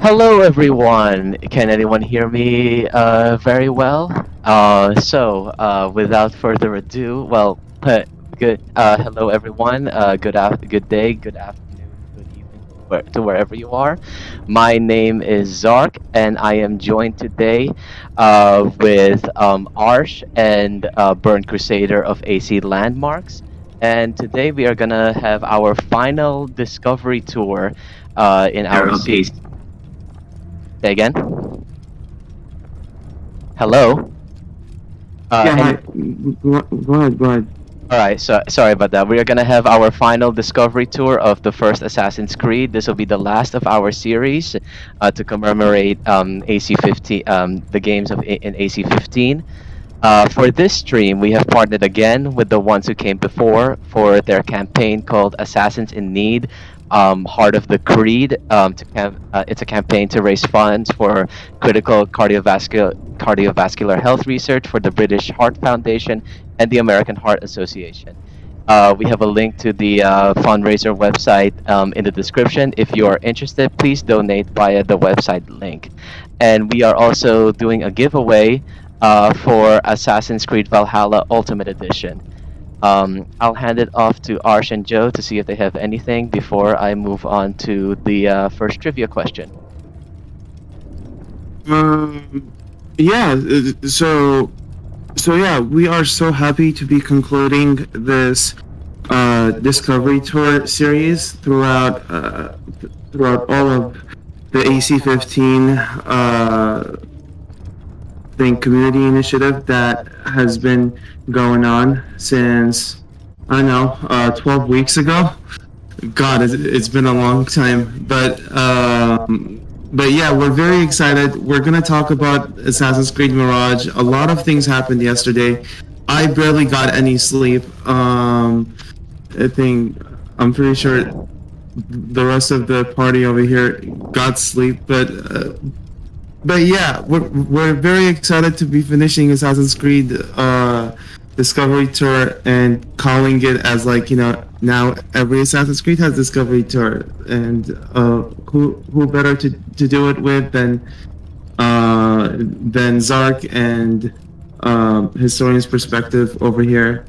Hello, everyone. Can anyone hear me very well? Without further ado, good. Hello, everyone. Good day, good afternoon, good evening, to wherever you are. My name is Zark, and I am joined today with Arsh and Burn Crusader of AC Landmarks. And today we are gonna have our final discovery tour in our series. Say again. Hello. Yeah, Any. hi. Go ahead, go ahead. All right. So sorry about that. We are gonna have our final discovery tour of the first Assassin's Creed. This will be the last of our series to commemorate AC 15, the games in AC 15. For this stream, we have partnered again with the ones who came before for their campaign called Assassins in Need, Heart of the Creed. It's a campaign to raise funds for critical cardiovascular health research for the British Heart Foundation and the American Heart Association. We have a link to the fundraiser website in the description. If you are interested, please donate via the website link. And we are also doing a giveaway for Assassin's Creed Valhalla Ultimate Edition. I'll hand it off to Arsh and Joe to see if they have anything before I move on to the first trivia question. Yeah. So yeah, we are so happy to be concluding this Discovery Tour series throughout all of the AC 15 community initiative that has been going on since, I don't know, 12 weeks ago. God, it's been a long time, but yeah, we're very excited. We're gonna talk about Assassin's Creed Mirage. A lot of things happened yesterday. I barely got any sleep. I'm pretty sure the rest of the party over here got sleep, but yeah, we're very excited to be finishing Assassin's Creed Discovery Tour and calling it as, like, now every Assassin's Creed has Discovery Tour, and who better to do it with than Zark and Historian's Perspective over here,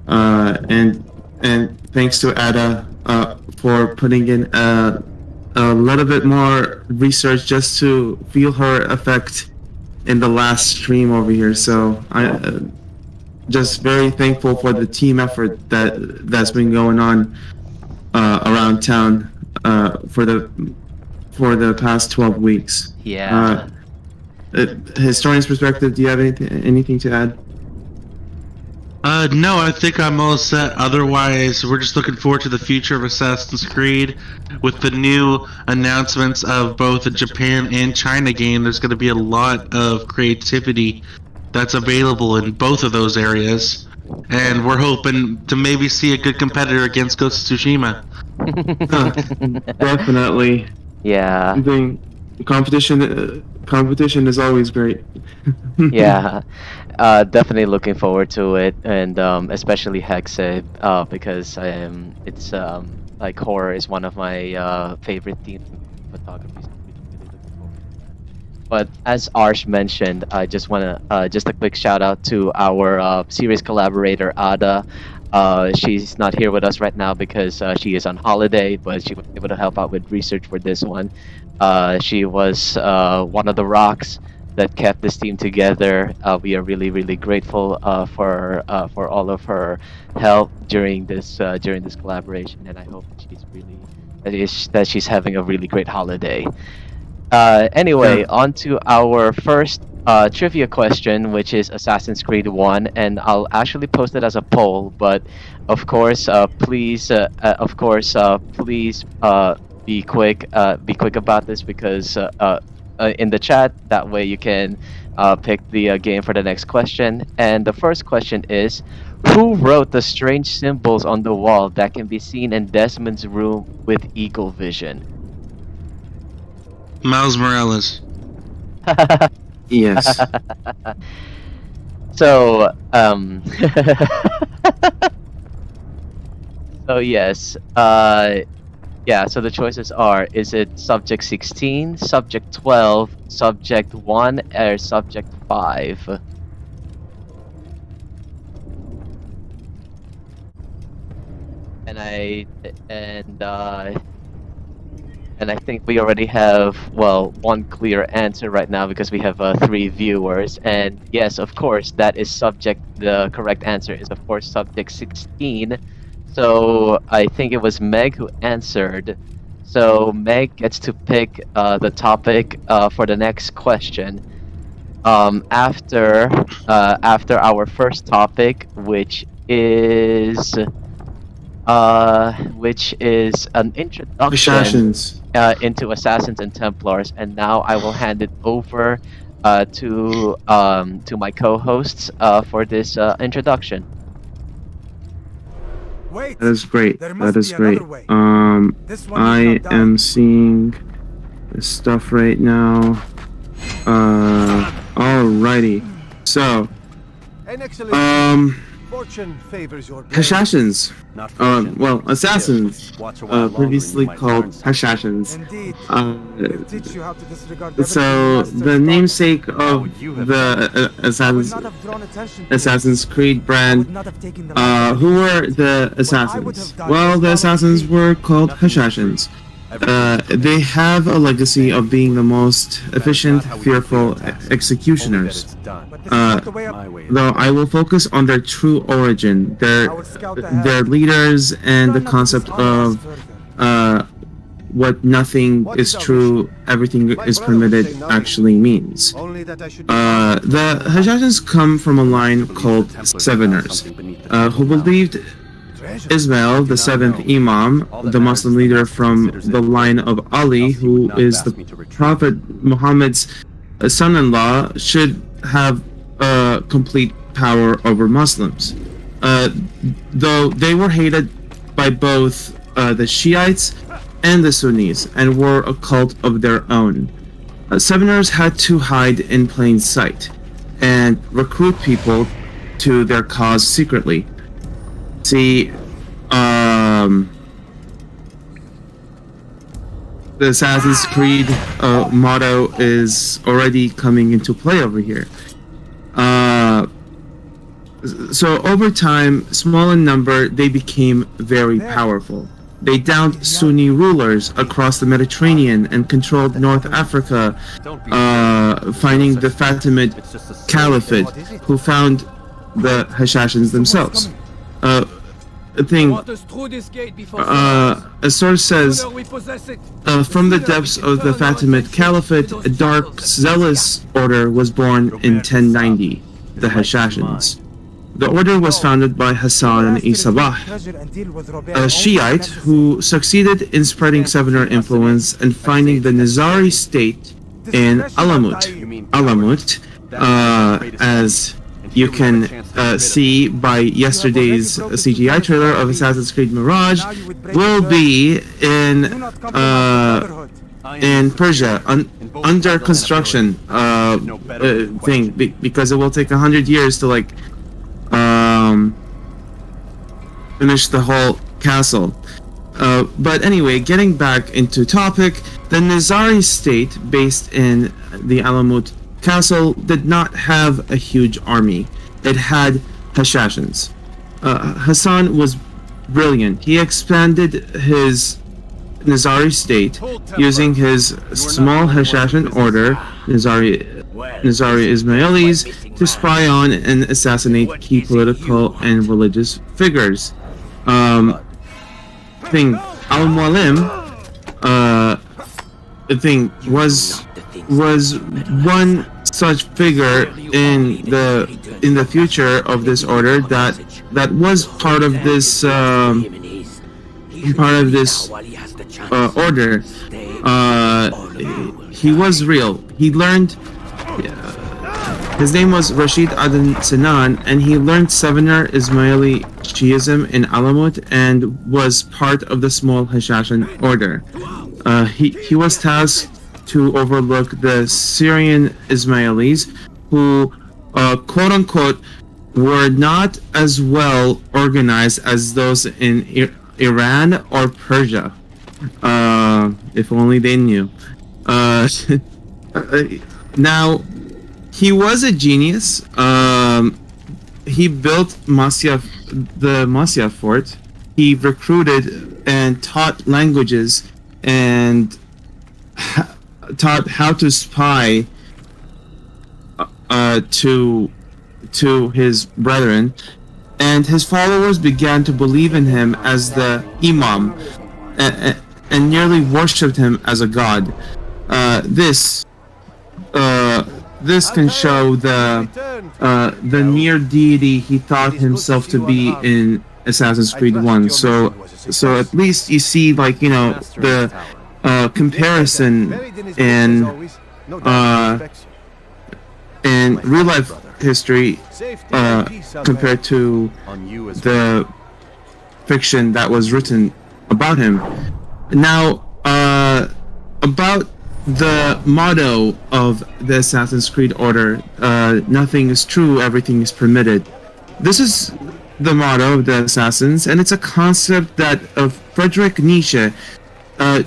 and thanks to Adha for putting in a little bit more research just to feel her effect in the last stream over here. So I just very thankful for the team effort that's been going on around town for the past 12 weeks. Yeah. Historian's Perspective, do you have anything to add? No, I think I'm all set. Otherwise, we're just looking forward to the future of Assassin's Creed. With the new announcements of both the Japan and China game, there's going to be a lot of creativity that's available in both of those areas. And we're hoping to maybe see a good competitor against Ghost of Tsushima. Definitely. Yeah. Competition is always great. Yeah. Definitely looking forward to it, and especially Hexe, because it's like horror is one of my favorite themes in photography. So I'm really looking forward to that. But as Arsh mentioned, I just want to just a quick shout out to our series collaborator Adha. She's not here with us right now because she is on holiday, but she was able to help out with research for this one. She was one of the rocks that kept this team together. We are really, really grateful for all of her help during this collaboration, and I hope that she's having a really great holiday. Anyway, Yeah. on to our first trivia question, which is Assassin's Creed 1, and I'll actually post it as a poll. But of course, please be quick. Be quick about this because in the chat. That way you can pick the game for the next question. And the first question is, who wrote the strange symbols on the wall that can be seen in Desmond's room with eagle vision? Miles Morales. Yes. So, so yes, Yeah, so the choices are: is it subject 16, subject 12, subject 1, or subject 5? And I and uh and I think we already have, well, one clear answer right now because we have 3 viewers. And yes, of course, that is subject. The correct answer is, of course, subject 16. So I think it was Meg who answered. So Meg gets to pick the topic for the next question. After our first topic, which is an introduction Hashashins. into Assassins and Templars, and now I will hand it over to my co-hosts for this introduction. Wait, That is great. there must That is be great. another way. This one I is not down. am seeing the stuff right now. Alrighty. So, And actually, fortune favors your brave. Hashashins. Not fortune. Well, Assassins. Watch a while longer Previously and you might called learn something. Hashashins. Indeed, they'll teach you how to disregard everything So, the masters the taught. namesake Now of you have the I would Assassins, not have drawn attention to Assassin's this. Creed I would brand. not have taken them Who were the Assassins? Well, the Assassins were called Hashashins. They have a legacy of being the most efficient, fearful executioners. But this is not the way up. My way. Though I will focus on their true origin, I would scout ahead. their leaders, and Try the not to concept dishonor us of further. what nothing What is is our true, everything My is brother would permitted say nothing. actually means. Only that I should The Hashashins come from a line called Seveners, who believed treasure. Ismail, the seventh Imam, the Muslim leader from the line of Ali, who is the Prophet Muhammad's son-in-law, should have complete power over Muslims. Though they were hated by both the Shiites and the Sunnis and were a cult of their own. Seveners had to hide in plain sight and recruit people to their cause secretly. See, the Assassin's Creed motto is already coming into play over here. So over time, small in number, they became very powerful. They downed Sunni rulers across the Mediterranean and controlled North Africa, finding the Fatimid Caliphate, who found the Hashashins themselves. A source says, from the depths of the Fatimid Caliphate, a dark, zealous order was born in 1090, the Hashashins. The order was founded by Hassan-i Sabah, a Shiite who succeeded in spreading Sevener influence and finding the Nizari state in Alamut. Alamut, as you can see by yesterday's CGI trailer of Assassin's Creed Mirage, will be in Persia, under construction thing, because it will take 100 years to finish the whole castle. But anyway, getting back into topic, the Nizari state based in the Alamut castle did not have a huge army. It had Hashashins. Hassan was brilliant. He expanded his Nizari state using his small Hashashin order, Nizari Ismailis, to spy on and assassinate key political and religious figures. Al-Mualim was one such figure in the future of this order that was part of this order. He was real. He learned. His name was Rashid Adan Sinan, and he learned Sevener Ismaili Shiism in Alamut and was part of the small Hashashin order. He was tasked to overlook the Syrian Ismailis, who, quote unquote, were not as well organized as those in Iran or Persia. If only they knew. Now, he was a genius. He built the Mosque fort. He recruited and taught languages and taught how to spy to his brethren, and his followers began to believe in him as the Imam and nearly worshipped him as a god. This can show the near deity he thought himself to be in Assassin's Creed 1. So at least you see, like, you know, the comparison in real life history compared to the fiction that was written about him. Now, about the motto of the Assassin's Creed Order, nothing is true, everything is permitted. This is the motto of the Assassins, and it's a concept that Friedrich Nietzsche, a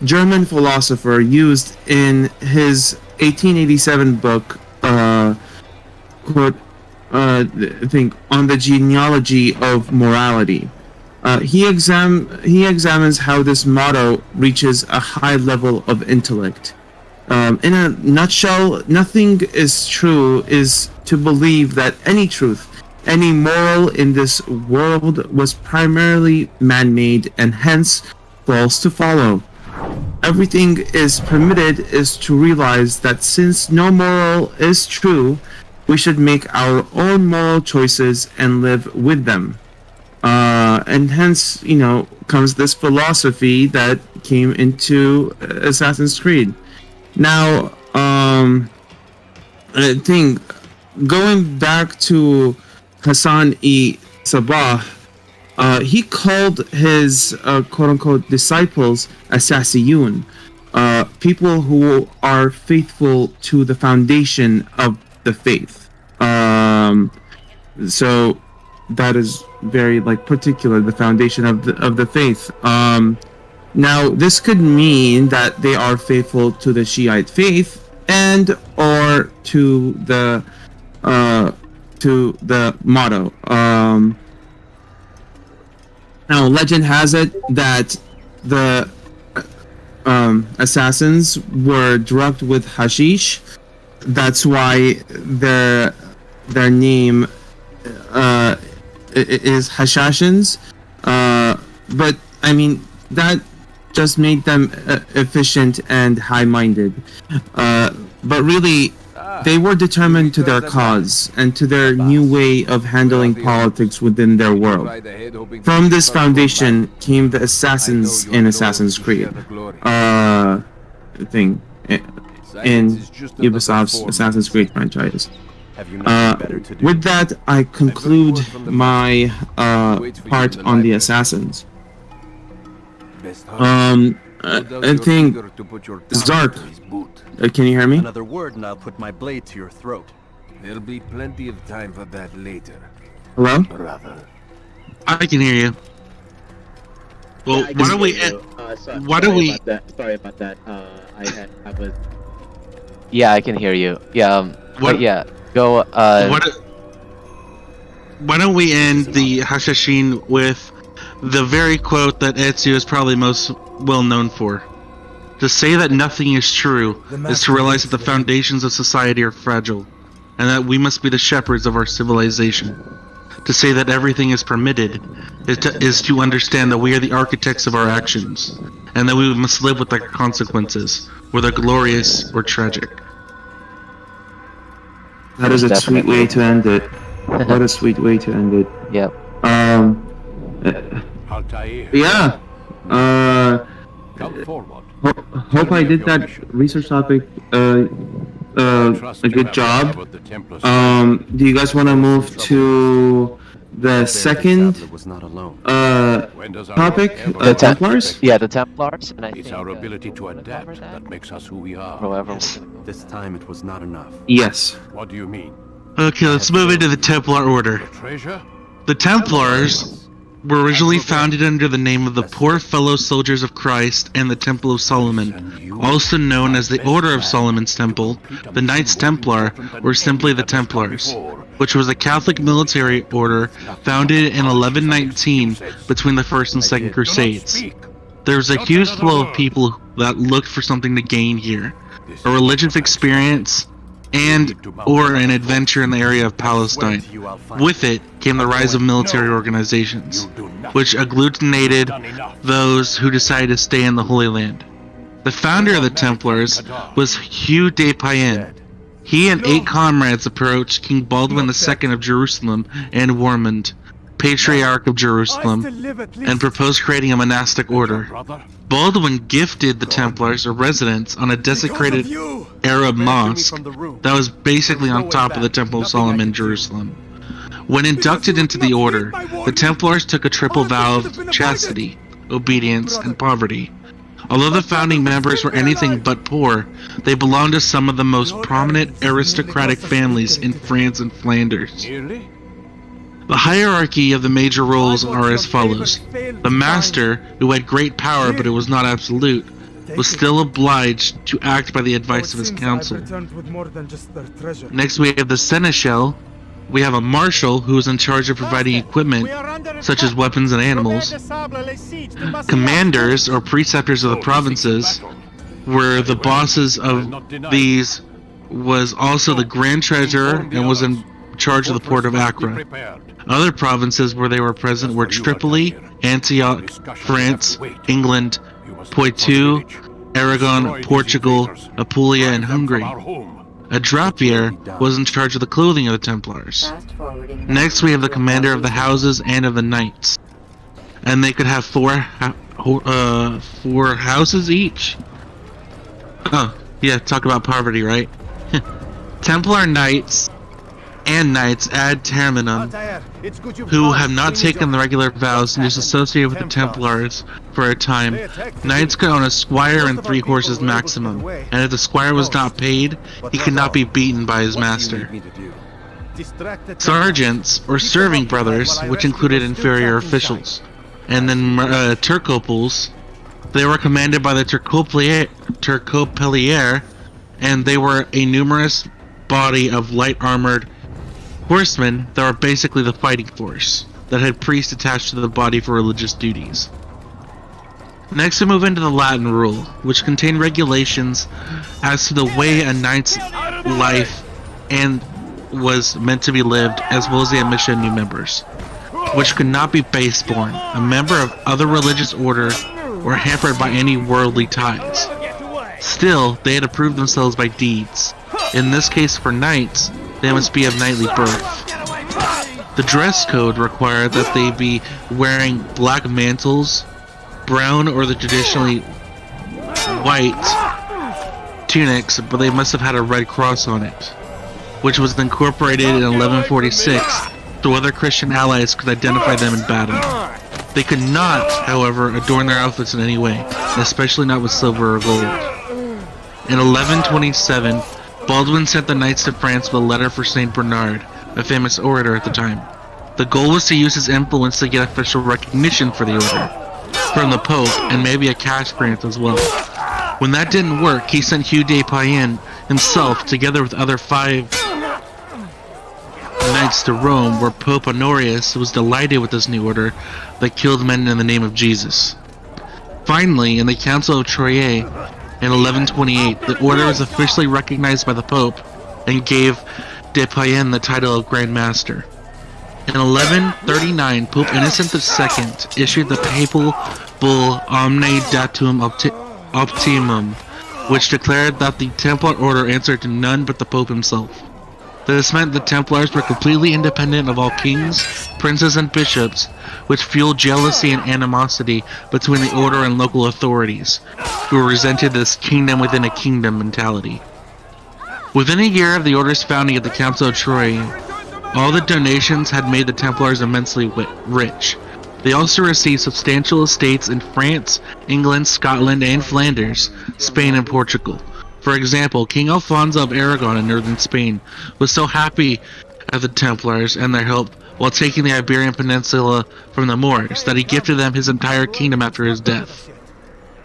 German philosopher, used in his 1887 book, quote, I think, on the genealogy of morality. He examines how this motto reaches a high level of intellect. In a nutshell, nothing is true is to believe that any truth, any moral in this world was primarily man-made and hence false to follow. Everything is permitted is to realize that since no moral is true, we should make our own moral choices and live with them. And hence, you know, comes this philosophy that came into Assassin's Creed. Now, I think going back to Hassan-i-Sabah, he called his quote-unquote disciples Assassiyun, people who are faithful to the foundation of the faith. So that is very, like, particular, the foundation of the faith. Now, this could mean that they are faithful to the Shiite faith and or to the motto. Now, legend has it that the assassins were drugged with hashish. That's why their name is Hashashins. But I mean, that just made them efficient and high-minded. But really, they were determined to their cause and to their new way of handling politics within their world. From this foundation came the assassins in Assassin's Creed thing in Ubisoft's Assassin's Creed franchise. With that, I conclude my part on the assassins. I think Zark, can you hear me? Another word and I'll put my blade to your throat. There'll be plenty of time for that later, Hello? brother. I can hear you. Well, Yeah, I why can don't we? hear you. Why don't we? Sorry about that. I was. Yeah, I can hear you. Yeah. What- But yeah. Go. Why don't we end the Hashashin with the very quote that Ezio is probably most well known for? To say that nothing is true is to realize that the foundations of society are fragile, and that we must be the shepherds of our civilization. To say that everything is permitted is to understand that we are the architects of our actions, and that we must live with their consequences, whether glorious or tragic. That is a sweet Definitely. way to end it. What a sweet way to end it. Yep. Altair, Yeah. come forward. Hope I did that research topic a good job. Do you guys want to move to the second Was not alone. topic, The Templars? Yeah, the Templars, and I It's think, our ability to we're gonna cover adapt that. that makes us who we are. However, This time it was not enough. Yes. What do you mean? Okay, let's move into the Templar Order. Treasure? The Templars were originally founded under the name of the Poor Fellow Soldiers of Christ and the Temple of Solomon, also known as the Order of Solomon's Temple. The Knights Templar were simply the Templars, which was a Catholic military order founded in 1119 between the First and Second Crusades. There was a huge flow of people that looked for something to gain here, a religious experience and or an adventure in the area of Palestine. With it came the rise of military organizations, which agglutinated those who decided to stay in the Holy Land. The founder of the Templars was Hugh de Payen. He and 8 comrades approached King Baldwin II of Jerusalem and Warmond, Patriarch of Jerusalem, and proposed creating a monastic order. Baldwin gifted the Templars a residence on a desecrated Arab mosque that was basically on top of the Temple of Solomon in Jerusalem. When inducted into the order, the Templars took a triple vow of chastity, obedience, and poverty. Although the founding members were anything but poor, they belonged to some of the most prominent aristocratic families in France and Flanders. The hierarchy of the major roles are as follows. The master, who had great power but it was not absolute, was still obliged to act by the advice of his council. Next we have the seneschal. We have a marshal who is in charge of providing equipment such as weapons and animals. Commanders or preceptors of the provinces were the bosses of these, was also the grand treasurer and was in charge of the port of Accra. Other provinces where they were present were Tripoli, Antioch, France, England, Poitou, Aragon, Portugal, Apulia, and Hungary. A drapier was in charge of the clothing of the Templars. Next we have the commander of the houses and of the knights. And they could have four houses each. Oh, yeah, talk about poverty, right? Templar knights and knights ad terminum, who have not taken the regular vows and is associated with the Templars for a time. Knights could own a squire and 3 horses maximum, and if the squire was not paid, he could not be beaten by his master. Sergeants, or serving brothers, which included inferior officials. And then Turcoples, they were commanded by the Turcopelier, and they were a numerous body of light-armored horsemen that were basically the fighting force, that had priests attached to the body for religious duties. Next we move into the Latin Rule, which contained regulations as to the way a knight's life and was meant to be lived, as well as the admission of new members, which could not be base-born, a member of other religious order, or hampered by any worldly ties. Still, they had to prove themselves by deeds. In this case for knights, they must be of knightly birth. The dress code required that they be wearing black mantles, brown or the traditionally white tunics, but they must have had a red cross on it, which was incorporated in 1146 so other Christian allies could identify them in battle. They could not, however, adorn their outfits in any way, especially not with silver or gold. In 1127, Baldwin sent the knights to France with a letter for Saint Bernard, a famous orator at the time. The goal was to use his influence to get official recognition for the order from the Pope, and maybe a cash grant as well. When that didn't work, he sent Hugh de Payen himself, together with other 5 knights, to Rome, where Pope Honorius was delighted with this new order that killed men in the name of Jesus. Finally, in the Council of Troyes, in 1128, the order was officially recognized by the Pope and gave de Payen the title of Grand Master. In 1139, Pope Innocent II issued the papal bull Omne Datum Optimum, which declared that the Templar Order answered to none but the Pope himself. This meant the Templars were completely independent of all kings, princes, and bishops, which fueled jealousy and animosity between the order and local authorities, who resented this kingdom within a kingdom mentality. Within a year of the order's founding at the Council of Troyes, all the donations had made the Templars immensely rich. They also received substantial estates in France, England, Scotland, and Flanders, Spain, and Portugal. For example, King Alfonso of Aragon in northern Spain was so happy at the Templars and their help while taking the Iberian Peninsula from the Moors, that he gifted them his entire kingdom after his death.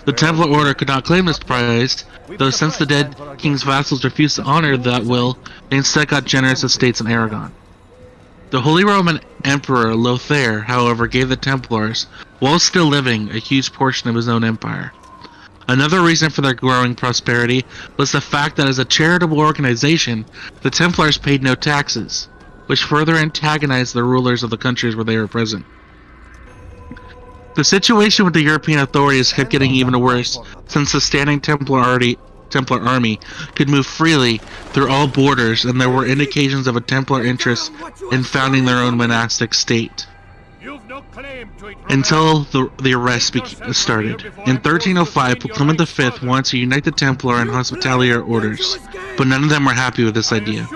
The Templar Order could not claim this prize, though since the dead king's vassals refused to honor that will, they instead got generous estates in Aragon. The Holy Roman Emperor Lothair, however, gave the Templars, while still living, a huge portion of his own empire. Another reason for their growing prosperity was the fact that as a charitable organization, the Templars paid no taxes, which further antagonized the rulers of the countries where they were present. The situation with the European authorities kept getting even worse since the standing Templar army could move freely through all borders, and there were indications of a Templar interest in founding their own monastic state. Until the arrest started. In 1305, Pope Clement V wanted to unite the Templar and Hospitalier orders, but none of them were happy with this idea.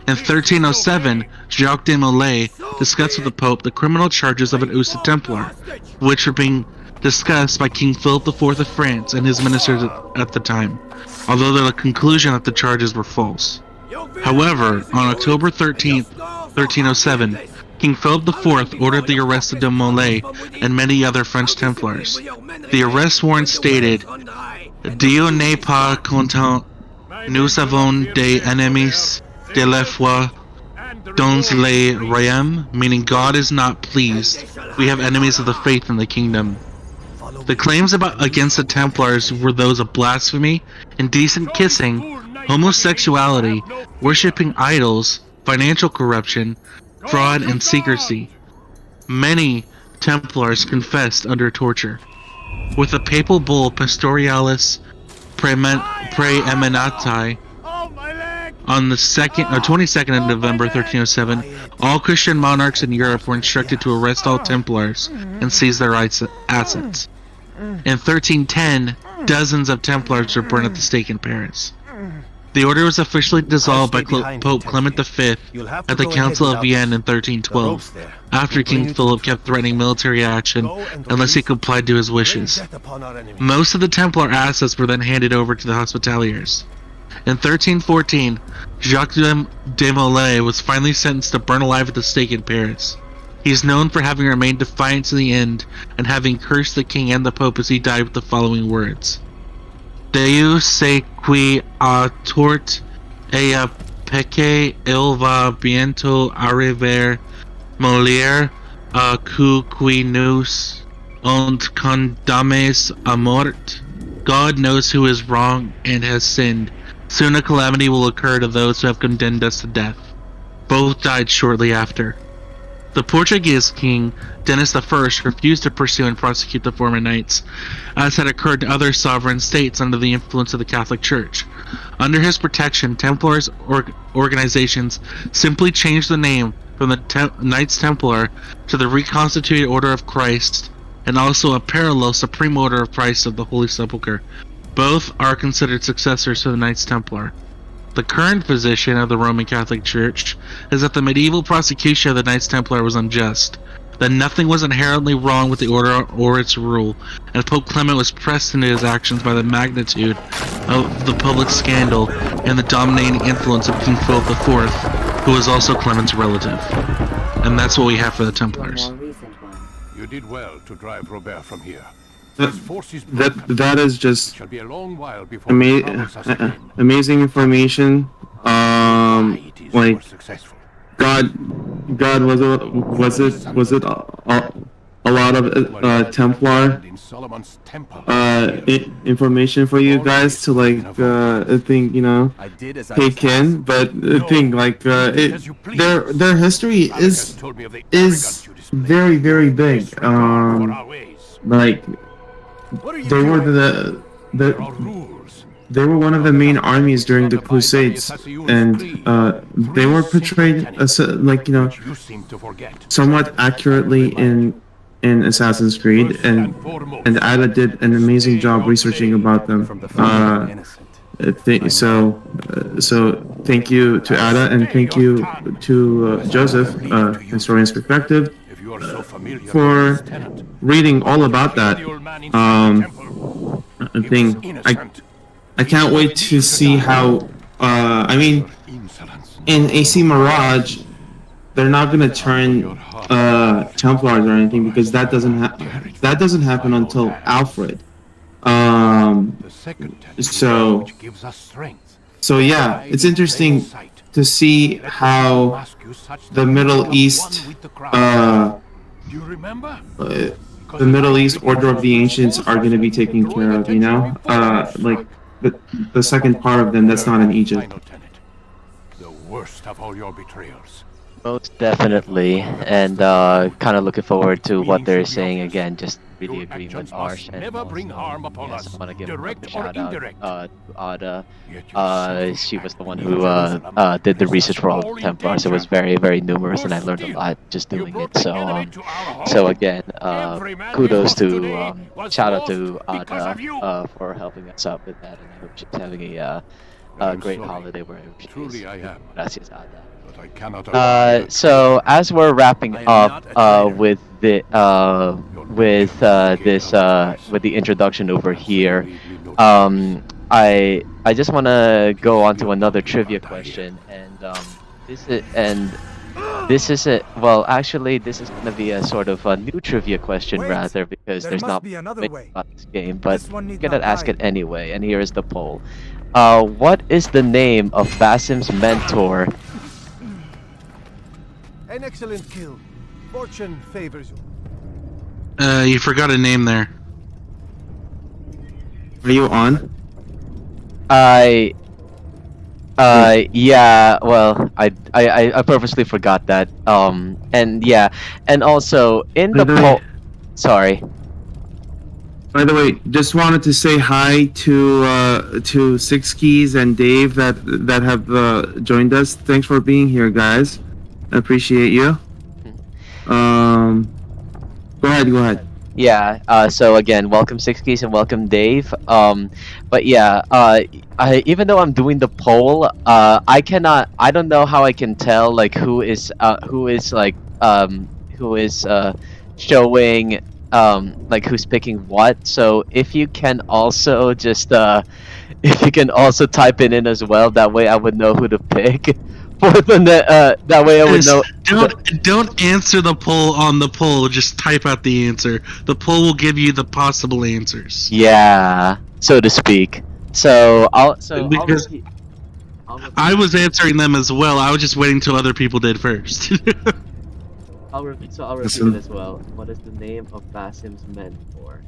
In 1307, Jacques de Molay discussed with the Pope the criminal charges of an ousted Templar, which were being discussed by King Philip IV of France and his ministers at the time, although the conclusion that the charges were false. However, on October 13th, 1307, King Philip IV ordered the arrest of de Molay and many other French Templars. The arrest warrant stated, Dieu n'est pas content, nous avons des ennemis de la foi dans le royaume, meaning God is not pleased. We have enemies of the faith in the kingdom. The claims against the Templars were those of blasphemy, indecent kissing, homosexuality, worshipping idols, financial corruption, fraud, and secrecy. Many Templars confessed under torture. With the papal bull Pastorialis Praeeminenti on the 22nd of November 1307, all Christian monarchs in Europe were instructed to arrest all Templars and seize their assets. In 1310, dozens of Templars were burned at the stake in Paris. The order was officially dissolved by Pope Clement V at the Council of Vienne in 1312, after King Philip kept threatening military action unless he complied to his wishes. Most of the Templar assets were then handed over to the Hospitaliers. In 1314, Jacques de Molay was finally sentenced to burn alive at the stake in Paris. He is known for having remained defiant to the end and having cursed the king and the pope as he died with the following words: Deus se qui a tort et a peque il va bientôt arriver molir a qui nous ont condamnes a mort. God knows who is wrong and has sinned. Soon a calamity will occur to those who have condemned us to death. Both died shortly after. The Portuguese king, Denis I, refused to pursue and prosecute the former knights, as had occurred to other sovereign states under the influence of the Catholic Church. Under his protection, Templars organizations simply changed the name from the Knights Templar to the Reconstituted Order of Christ, and also a parallel Supreme Order of Christ of the Holy Sepulchre. Both are considered successors to the Knights Templar. The current position of the Roman Catholic Church is that the medieval prosecution of the Knights Templar was unjust, that nothing was inherently wrong with the order or its rule, and Pope Clement was pressed into his actions by the magnitude of the public scandal and the dominating influence of King Philip IV, who was also Clement's relative. And that's what we have for the Templars. You did well to drive Robert from here. That is just Shall be a long while before the troubles us again. amazing information. Societies Like were successful. God was it a lot of Templar In Solomon's temple. information for you guys to like think, you know, I did as I take in, but think like their history is very, very big. For our ways. Like What are you they were doing? There are the rules. they were one of the main armies during the Crusades, and they were portrayed as like, you know, You seem to forget. somewhat accurately in Assassin's Creed, and Adha did an amazing job researching about them. from the family innocent. So thank you to Adha, and thank you to Joseph, Historian's Perspective, If you are so familiar for with this tenant. reading all about that The old man inside the temple. He was thing. innocent. I can't wait to see how. I mean, Insolence. in AC Mirage, they're not gonna turn Templars or anything because that doesn't happen until Alfred. The second So which gives us strength. so yeah, it's interesting to see how the Middle East Do you remember? the Middle East Order of the Ancients are going to be taken care of, you know? Like, the second part of them that's not in Egypt. The worst of all your betrayals. Most definitely, and kind of looking forward to what they're saying again. Just really agreeing with Arsh, and never bring also, harm upon yes, us, I want to give direct a or shout out indirect. to Adha. Yet you She was the one who did the research for all the Templars. It was very, very numerous, and I learned a lot just doing it. So again, kudos to shout out to Adha for helping us out with that, and I hope she's having a great holiday wherever she is. Truly I am. Gracias, Adha. But I cannot So as we're wrapping up with the with the introduction over here, I just want to go on to another trivia question, and this is a well, actually, this is going to be a sort of a new trivia question rather, because there's not another much way. about this game, but This one I'm need gonna not ask hide. it anyway, and here is the poll. What is the name of Basim's mentor? An excellent kill. Fortune favors you. You forgot a name there. Are you on? Yeah, well, I purposely forgot that. And yeah, and also in the By the way- poll. Sorry. By the way, just wanted to say hi to Six Keys and Dave that have joined us. Thanks for being here, guys. I appreciate you. Go ahead. Yeah. So again, welcome Six Keys and welcome Dave. But yeah. Even though I'm doing the poll, I don't know how I can tell like who is showing like who's picking what. So if you can also just if you can also type it in as well, that way I would know who to pick. That way I would know. Don't answer the poll on the poll. Just type out the answer. The poll will give you the possible answers. Yeah, so to speak. So Because I was answering them as well. I was just waiting till other people did first. I'll repeat Listen. it as well. What is the name of Basim's mentor?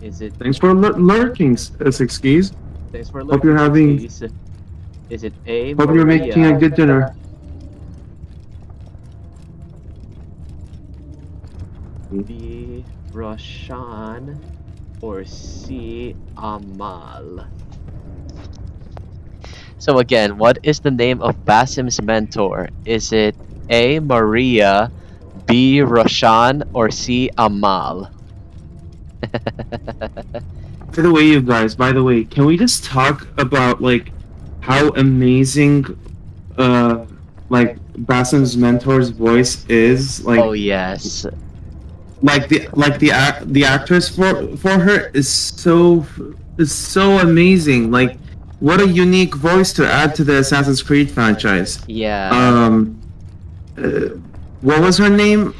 Is it? Thanks for lurking, Six Keys. Thanks for Hope you're looking, having- please. Is it A? Hope you're making a good dinner. B. Roshan, or C. Amal? So again, what is the name of Basim's mentor? Is it A. Maria, B. Roshan, or C. Amal? By the way, you guys, can we just talk about like how amazing like Basim's mentor's voice is? Like, Oh yes. like the actress for her is so amazing. Like, what a unique voice to add to the Assassin's Creed franchise. Yeah. What was her name?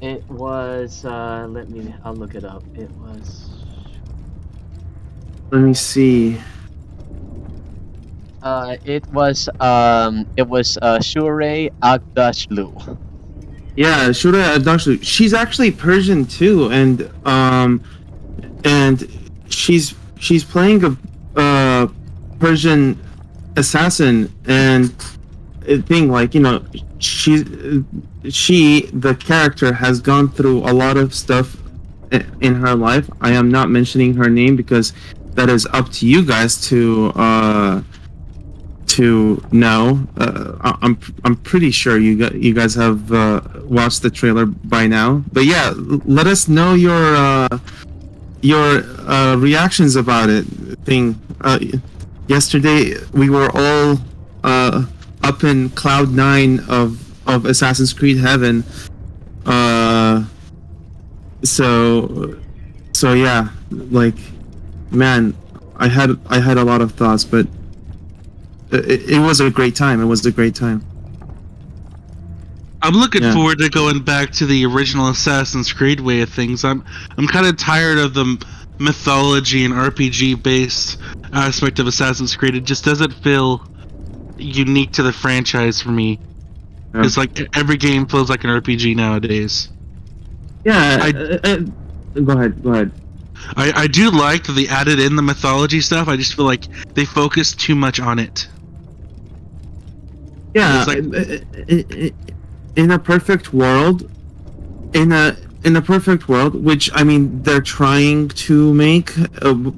It was. I'll look it up. It was. Let me see. It was. Shure Agdashlu. Yeah, Shura Adashu. She's actually Persian too, and she's playing a Persian assassin, and thing like, you know, she the character has gone through a lot of stuff in her life. I am not mentioning her name because that is up to you guys to know. I'm pretty sure you guys have watched the trailer by now. But yeah, let us know your reactions about it. Yesterday we were all up in cloud 9 of Assassin's Creed heaven. So yeah, like, man, I had a lot of thoughts, but it was a great time. It was a great time. I'm looking Yeah. forward to going back to the original Assassin's Creed way of things. I'm kind of tired of the mythology and RPG based aspect of Assassin's Creed. It just doesn't feel unique to the franchise for me. Yeah. It's like every game feels like an RPG nowadays. Yeah. Go ahead. I do like that they added in the mythology stuff. I just feel like they focus too much on it. Yeah. It's In a perfect world, in a perfect world, which I mean they're trying to make,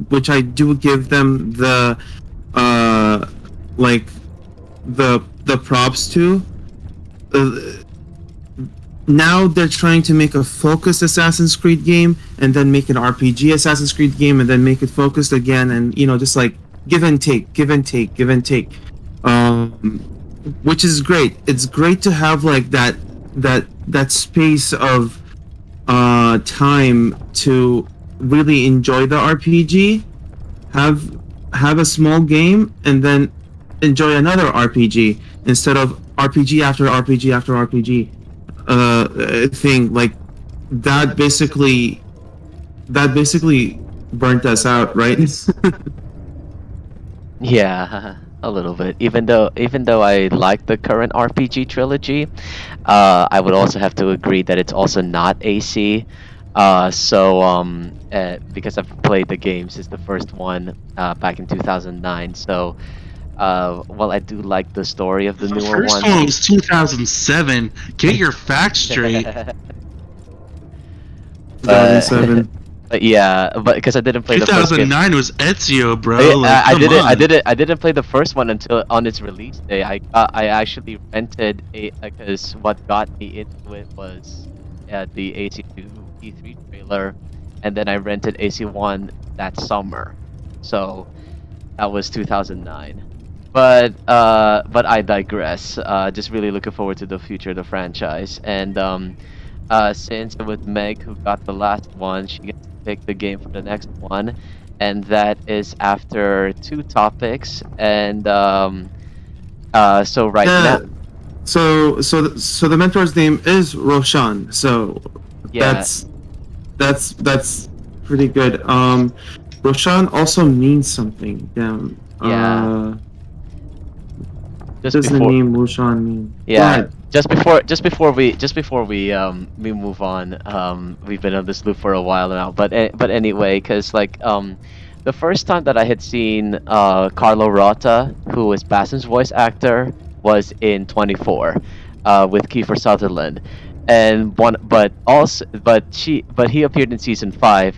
which I do give them the like the props to. Now they're trying to make a focused Assassin's Creed game and then make an RPG Assassin's Creed game and then make it focused again, and just like give and take, which is great. It's great to have like that space of time to really enjoy the RPG, have a small game and then enjoy another RPG instead of RPG after RPG after RPG thing. Like that basically burnt us out, right? Yeah, a little bit. Even though I like the current RPG trilogy, I would also have to agree that it's also not AC. Because I've played the game since the first one back in 2009. So, while I do like the story of the The newer first ones. one was 2007. Get your facts straight. 2007. Yeah, but because I didn't play the first game. 2009 was Ezio, bro. I, Like, I come didn't. on. I didn't play the first one until on its release day. I actually rented because what got me into it was the AC2 E3 trailer, and then I rented AC1 that summer, so that was 2009. But I digress. Just really looking forward to the future of the franchise, and since it was Meg who got the last one, she gets to pick the game for the next one, and that is after two topics. And so right Yeah. now, So the mentor's name is Roshan. So yeah, that's pretty good. Roshan also means something. Damn. Yeah. What just does the before, name Roshan mean? yeah, Go ahead. just before we move on, we've been on this loop for a while now. But anyway, because like the first time that I had seen Carlo Rota, who was Bassin's voice actor, was in 24 with Kiefer Sutherland, and he appeared in season 5.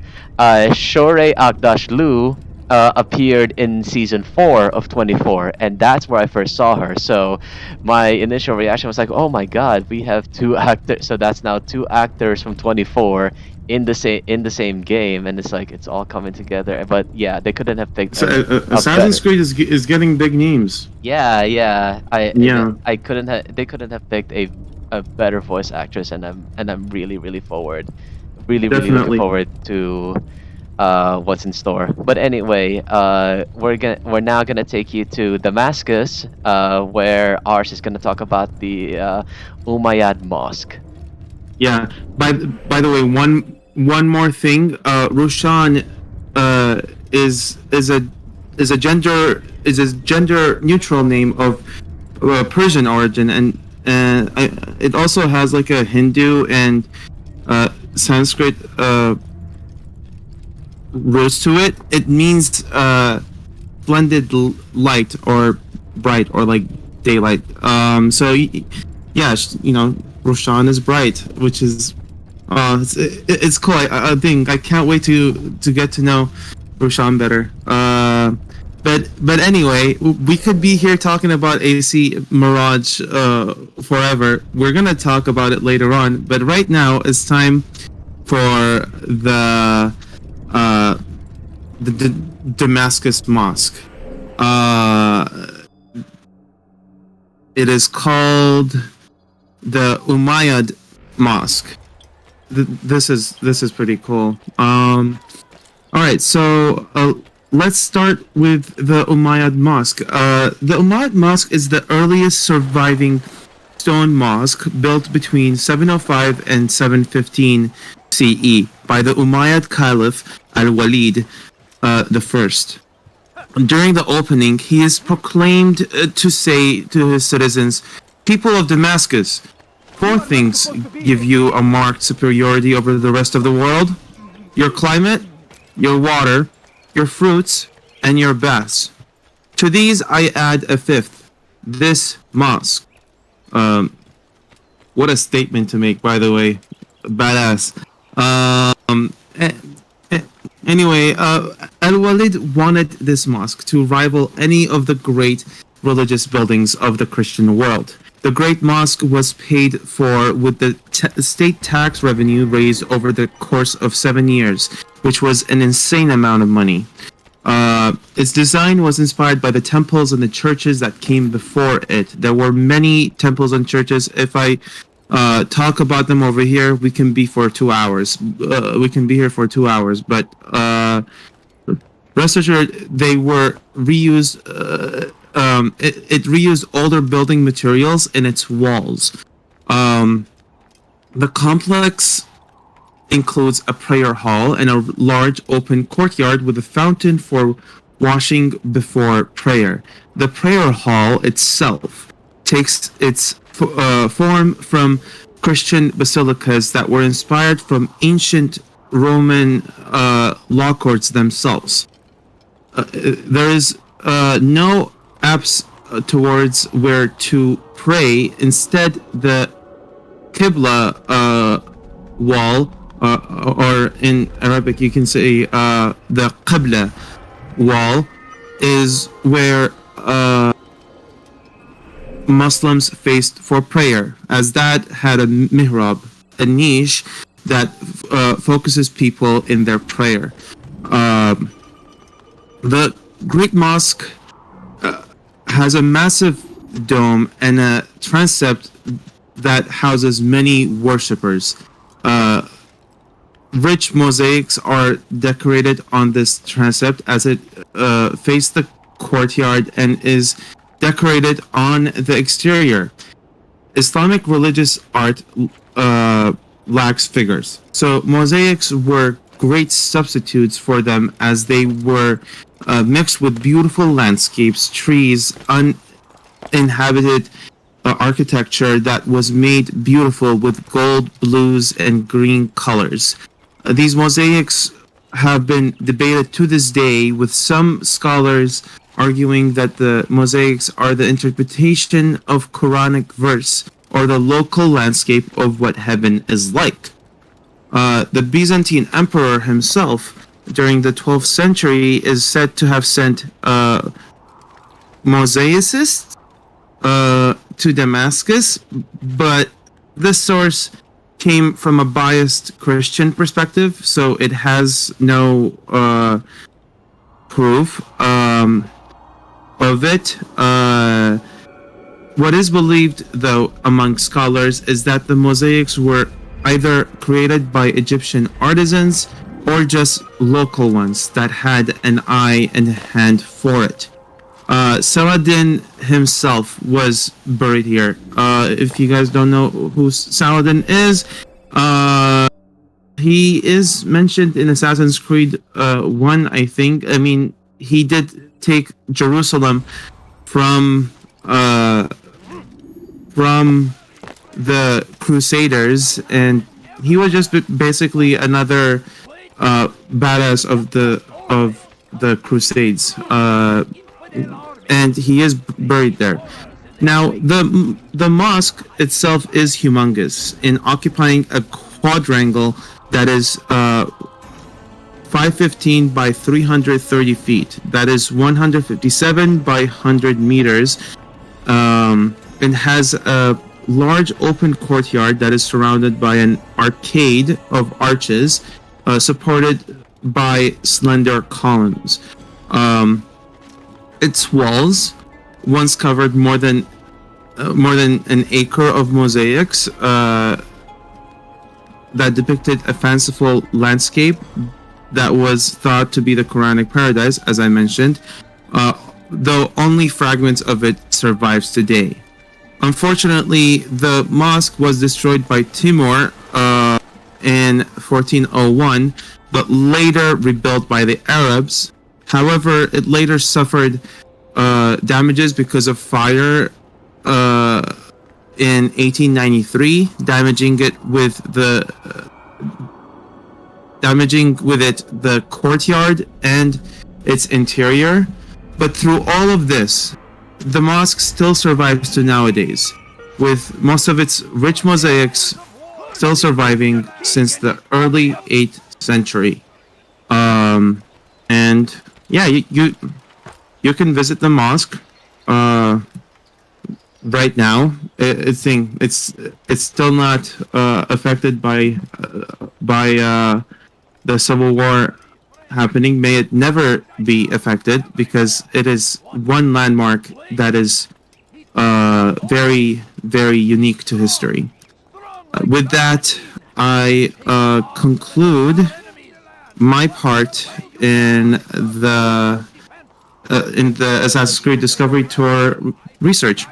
Shorey Agdashlu appeared in season 4 of 24, and that's where I first saw her. So my initial reaction was like, "Oh my God, we have two actors!" So that's now two actors from 24 in the same game, and it's like it's all coming together. But yeah, they couldn't have picked. So, a Assassin's better- Creed is getting big names. Yeah. Yeah. I couldn't have. They couldn't have picked a better voice actress, and I'm really really really looking Definitely. forward to what's in store. But anyway, we're now gonna take you to Damascus, where Ars is gonna talk about the Umayyad Mosque. Yeah. By the way, one more thing. Roshan is a gender neutral name of Persian origin, and it also has like a Hindu and Sanskrit roots to it. It means splendid light or bright or like daylight. So yeah, Roshan is bright, which is it's cool. I think I can't wait to get to know Roshan better. But anyway, we could be here talking about AC Mirage forever. We're gonna talk about it later on, but right now it's time for the Damascus Mosque. It is called the Umayyad Mosque. This is pretty cool. All right, so let's start with the Umayyad Mosque. The Umayyad Mosque is the earliest surviving stone mosque built between 705 and 715 CE by the Umayyad Caliph Al-Walid the First. During the opening, he is proclaimed to say to his citizens, "People of Damascus, 4 things give you a marked superiority over the rest of the world: your climate, your water, your fruits, and your baths. To these I add a 5th, this mosque." What a statement to make, by the way. Badass. Anyway, Al-Walid wanted this mosque to rival any of the great religious buildings of the Christian world. The Great Mosque was paid for with the state tax revenue raised over the course of 7 years, which was an insane amount of money. Its design was inspired by the temples and the churches that came before it. There were many temples and churches. If I talk about them over here, we can be for 2 hours. We can be here for 2 hours, but rest assured, they were reused. It reused older building materials in its walls. The complex includes a prayer hall and a large open courtyard with a fountain for washing before prayer. The prayer hall itself takes its form from Christian basilicas that were inspired from ancient Roman law courts themselves. There is no apse towards where to pray. Instead, the Qibla wall, or in Arabic you can say the Qibla wall, is where Muslims faced for prayer, as that had a mihrab, a niche that focuses people in their prayer. The Great Mosque has a massive dome and a transept that houses many worshippers. Rich mosaics are decorated on this transept as it faces the courtyard and is decorated on the exterior. Islamic religious art lacks figures, so mosaics were great substitutes for them, as they were mixed with beautiful landscapes, trees, uninhabited architecture that was made beautiful with gold, blues, and green colors. These mosaics have been debated to this day, with some scholars arguing that the mosaics are the interpretation of Quranic verse or the local landscape of what heaven is like. The Byzantine emperor himself, during the 12th century, is said to have sent mosaicists to Damascus, but this source came from a biased Christian perspective, so it has no proof of it. What is believed, though, among scholars is that the mosaics were either created by Egyptian artisans or just local ones that had an eye and a hand for it. Saladin himself was buried here. If you guys don't know who Saladin is, he is mentioned in Assassin's Creed 1, I think. I mean, he did take Jerusalem from the Crusaders, and he was just basically another badass of the Crusades. And he is buried there. Now, the mosque itself is humongous, in occupying a quadrangle that is 515 by 330 feet. That is 157 by 100 meters. And has a large open courtyard that is surrounded by an arcade of arches, supported by slender columns. Its walls once covered more than an acre of mosaics that depicted a fanciful landscape, that was thought to be the Quranic paradise, as I mentioned, though only fragments of it survives today. Unfortunately, the mosque was destroyed by Timur in 1401, but later rebuilt by the Arabs. However, it later suffered damages because of fire in 1893, damaging with it the courtyard and its interior. But through all of this, the mosque still survives to nowadays, with most of its rich mosaics still surviving since the early 8th century. And yeah, you can visit the mosque right now. It's still not affected by the civil war happening. May it never be affected, because it is one landmark that is very, very unique to history. With that, I conclude my part in the Assassin's Creed Discovery Tour research.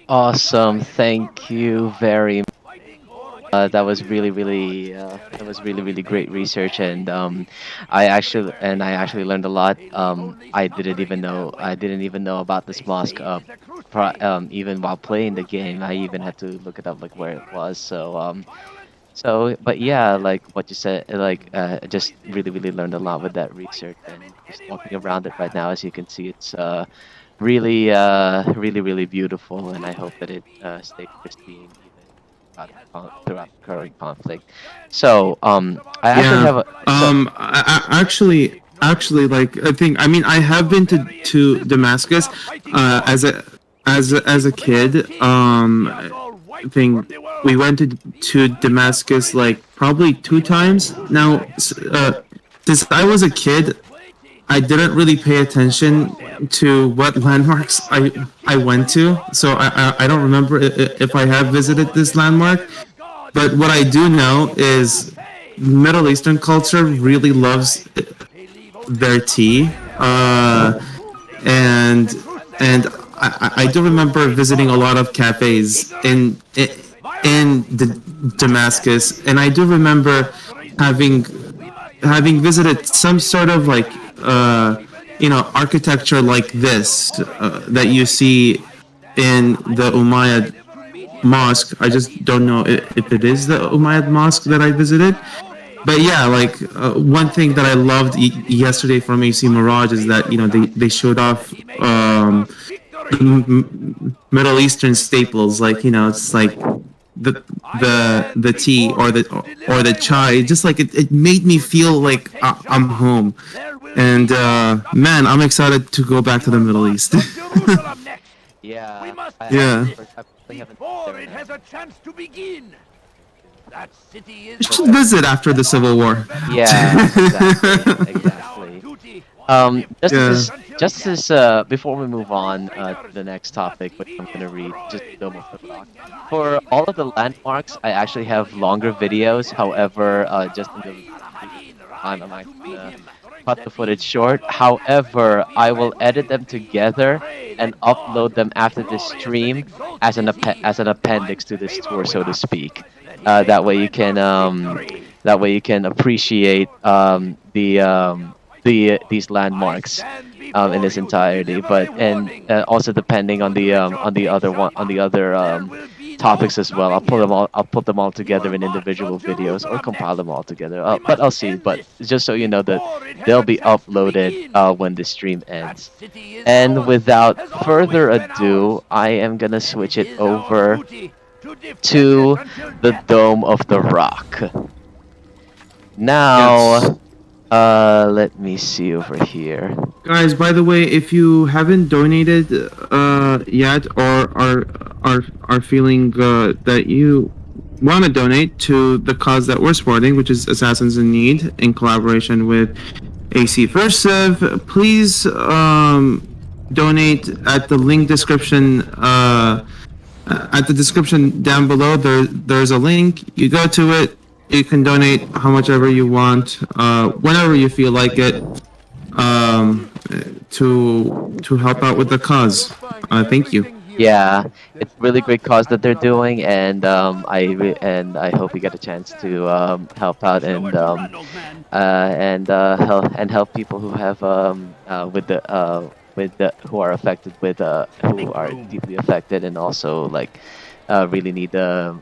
Awesome, thank you very much. That was really great research, and I actually learned a lot. I didn't even know about this mosque. Even while playing the game, I even had to look it up, like where it was. But yeah, like what you said, just really learned a lot with that research, and just walking around it right now, as you can see, it's really beautiful, and I hope that it stays pristine throughout the current conflict. So, I actually have a. Actually, like I mean, I have been to Damascus as a kid. I think we went to Damascus like probably 2 times. Now, since I was a kid, I didn't really pay attention to what landmarks I went to, so I don't remember if I have visited this landmark. But what I do know is Middle Eastern culture really loves their tea, and I do remember visiting a lot of cafes in Damascus, and I do remember having visited some sort of like architecture like this that you see in the Umayyad Mosque. I just don't know if it is the Umayyad Mosque that I visited. But yeah, like one thing that I loved yesterday from AC Mirage is that they showed off Middle Eastern staples, like it's like the tea or the chai. Just like it made me feel like I'm home. And man, I'm excited to go back to the Middle East. Yeah. Yeah. Before it has a chance to begin. That city is. You should visit after the Civil War. Yeah, exactly. Just as before we move on to the next topic, which I'm gonna read just for all of the landmarks, I actually have longer videos. However, just in the time, I'm actually gonna cut the footage short. However, I will edit them together and upload them after this stream as an appendix to this tour, so to speak. That way you can appreciate these landmarks in its entirety. But also depending on the other topics as well, I'll put them all together in individual videos or compile them all together. But I'll see. But just so you know that they'll be uploaded when the stream ends. And without further ado, I am gonna switch it over to the Dome of the Rock. Now, Yes. Let me see over here. Guys, by the way, if you haven't donated yet, or are feeling that you want to donate to the cause that we're supporting, which is Assassins in Need, in collaboration with AC First Civ, please donate at the link description. At the description down below, there's a link. You go to it, You can donate how much ever you want, whenever you feel like it, to help out with the cause. Thank you. Yeah, it's really great cause that they're doing, and I hope we get a chance to help out and help people who have with the who are affected with who are deeply affected, and also like really need the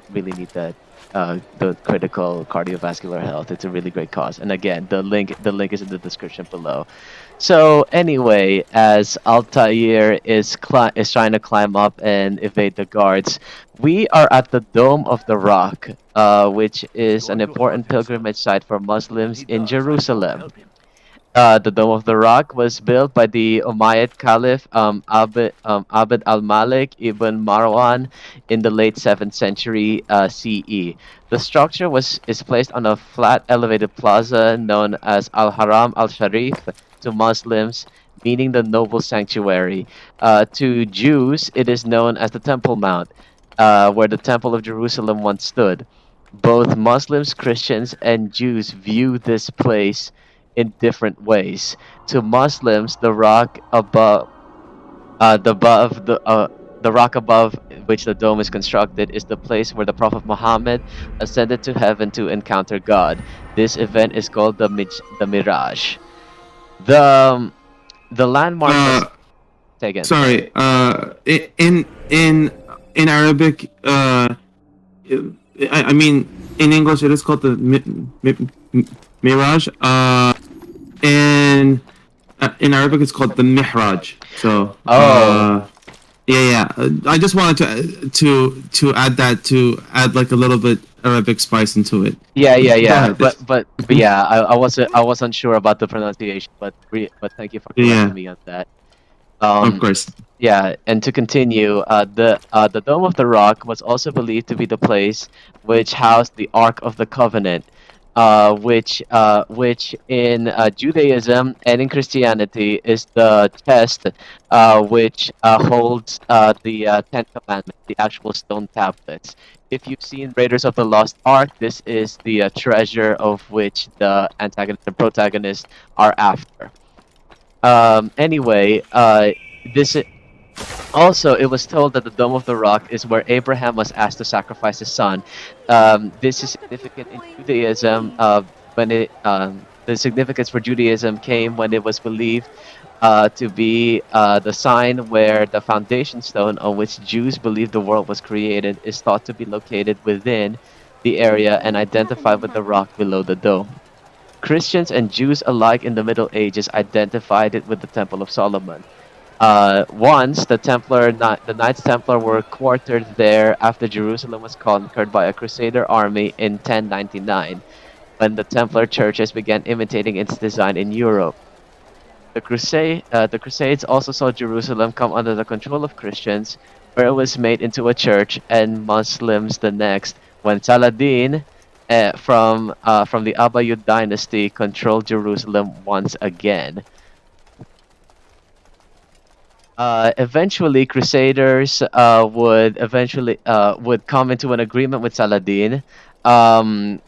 critical cardiovascular health. It's a really great cause, and again, the link is in the description below. So anyway, as Altair is trying to climb up and evade the guards, we are at the Dome of the Rock, which is an important pilgrimage site for Muslims in Jerusalem. The Dome of the Rock was built by the Umayyad Caliph Abd al-Malik ibn Marwan in the late 7th century CE. The structure is placed on a flat elevated plaza known as Al-Haram al-Sharif to Muslims, meaning the noble sanctuary. To Jews, it is known as the Temple Mount, where the Temple of Jerusalem once stood. Both Muslims, Christians, and Jews view this place in different ways. To Muslims, the rock above which the dome is constructed is the place where the Prophet Muhammad ascended to heaven to encounter God. This event is called the Mirage. The the landmark was Uh, taken. Sorry. In Arabic, I mean, in English, it is called the Mirage. And in Arabic, it's called the Mihraj. So. Oh. Yeah. I just wanted to add that, to add like a little bit Arabic spice into it. Yeah. ahead. But yeah, I wasn't sure about the pronunciation, but thank you for correcting me on that. Of course. Yeah, and to continue, the Dome of the Rock was also believed to be the place which housed the Ark of the Covenant, which in Judaism and in Christianity is the chest which holds the Ten Commandments, the actual stone tablets. If you've seen Raiders of the Lost Ark, this is the treasure of which the antagonist and protagonist are after. Anyway, this also, it was told that the Dome of the Rock is where Abraham was asked to sacrifice his son. This is significant in Judaism. The significance for Judaism came when it was believed to be the sign where the foundation stone on which Jews believe the world was created is thought to be located within the area and identified with the rock below the dome. Christians and Jews alike in the Middle Ages identified it with the Temple of Solomon. Once, the Knights Templar were quartered there after Jerusalem was conquered by a Crusader army in 1099, when the Templar churches began imitating its design in Europe. The Crusades also saw Jerusalem come under the control of Christians, where it was made into a church, and Muslims the next, when Saladin, from the Umayyad dynasty, controlled Jerusalem once again. Eventually, Crusaders would come into an agreement with Saladin, signed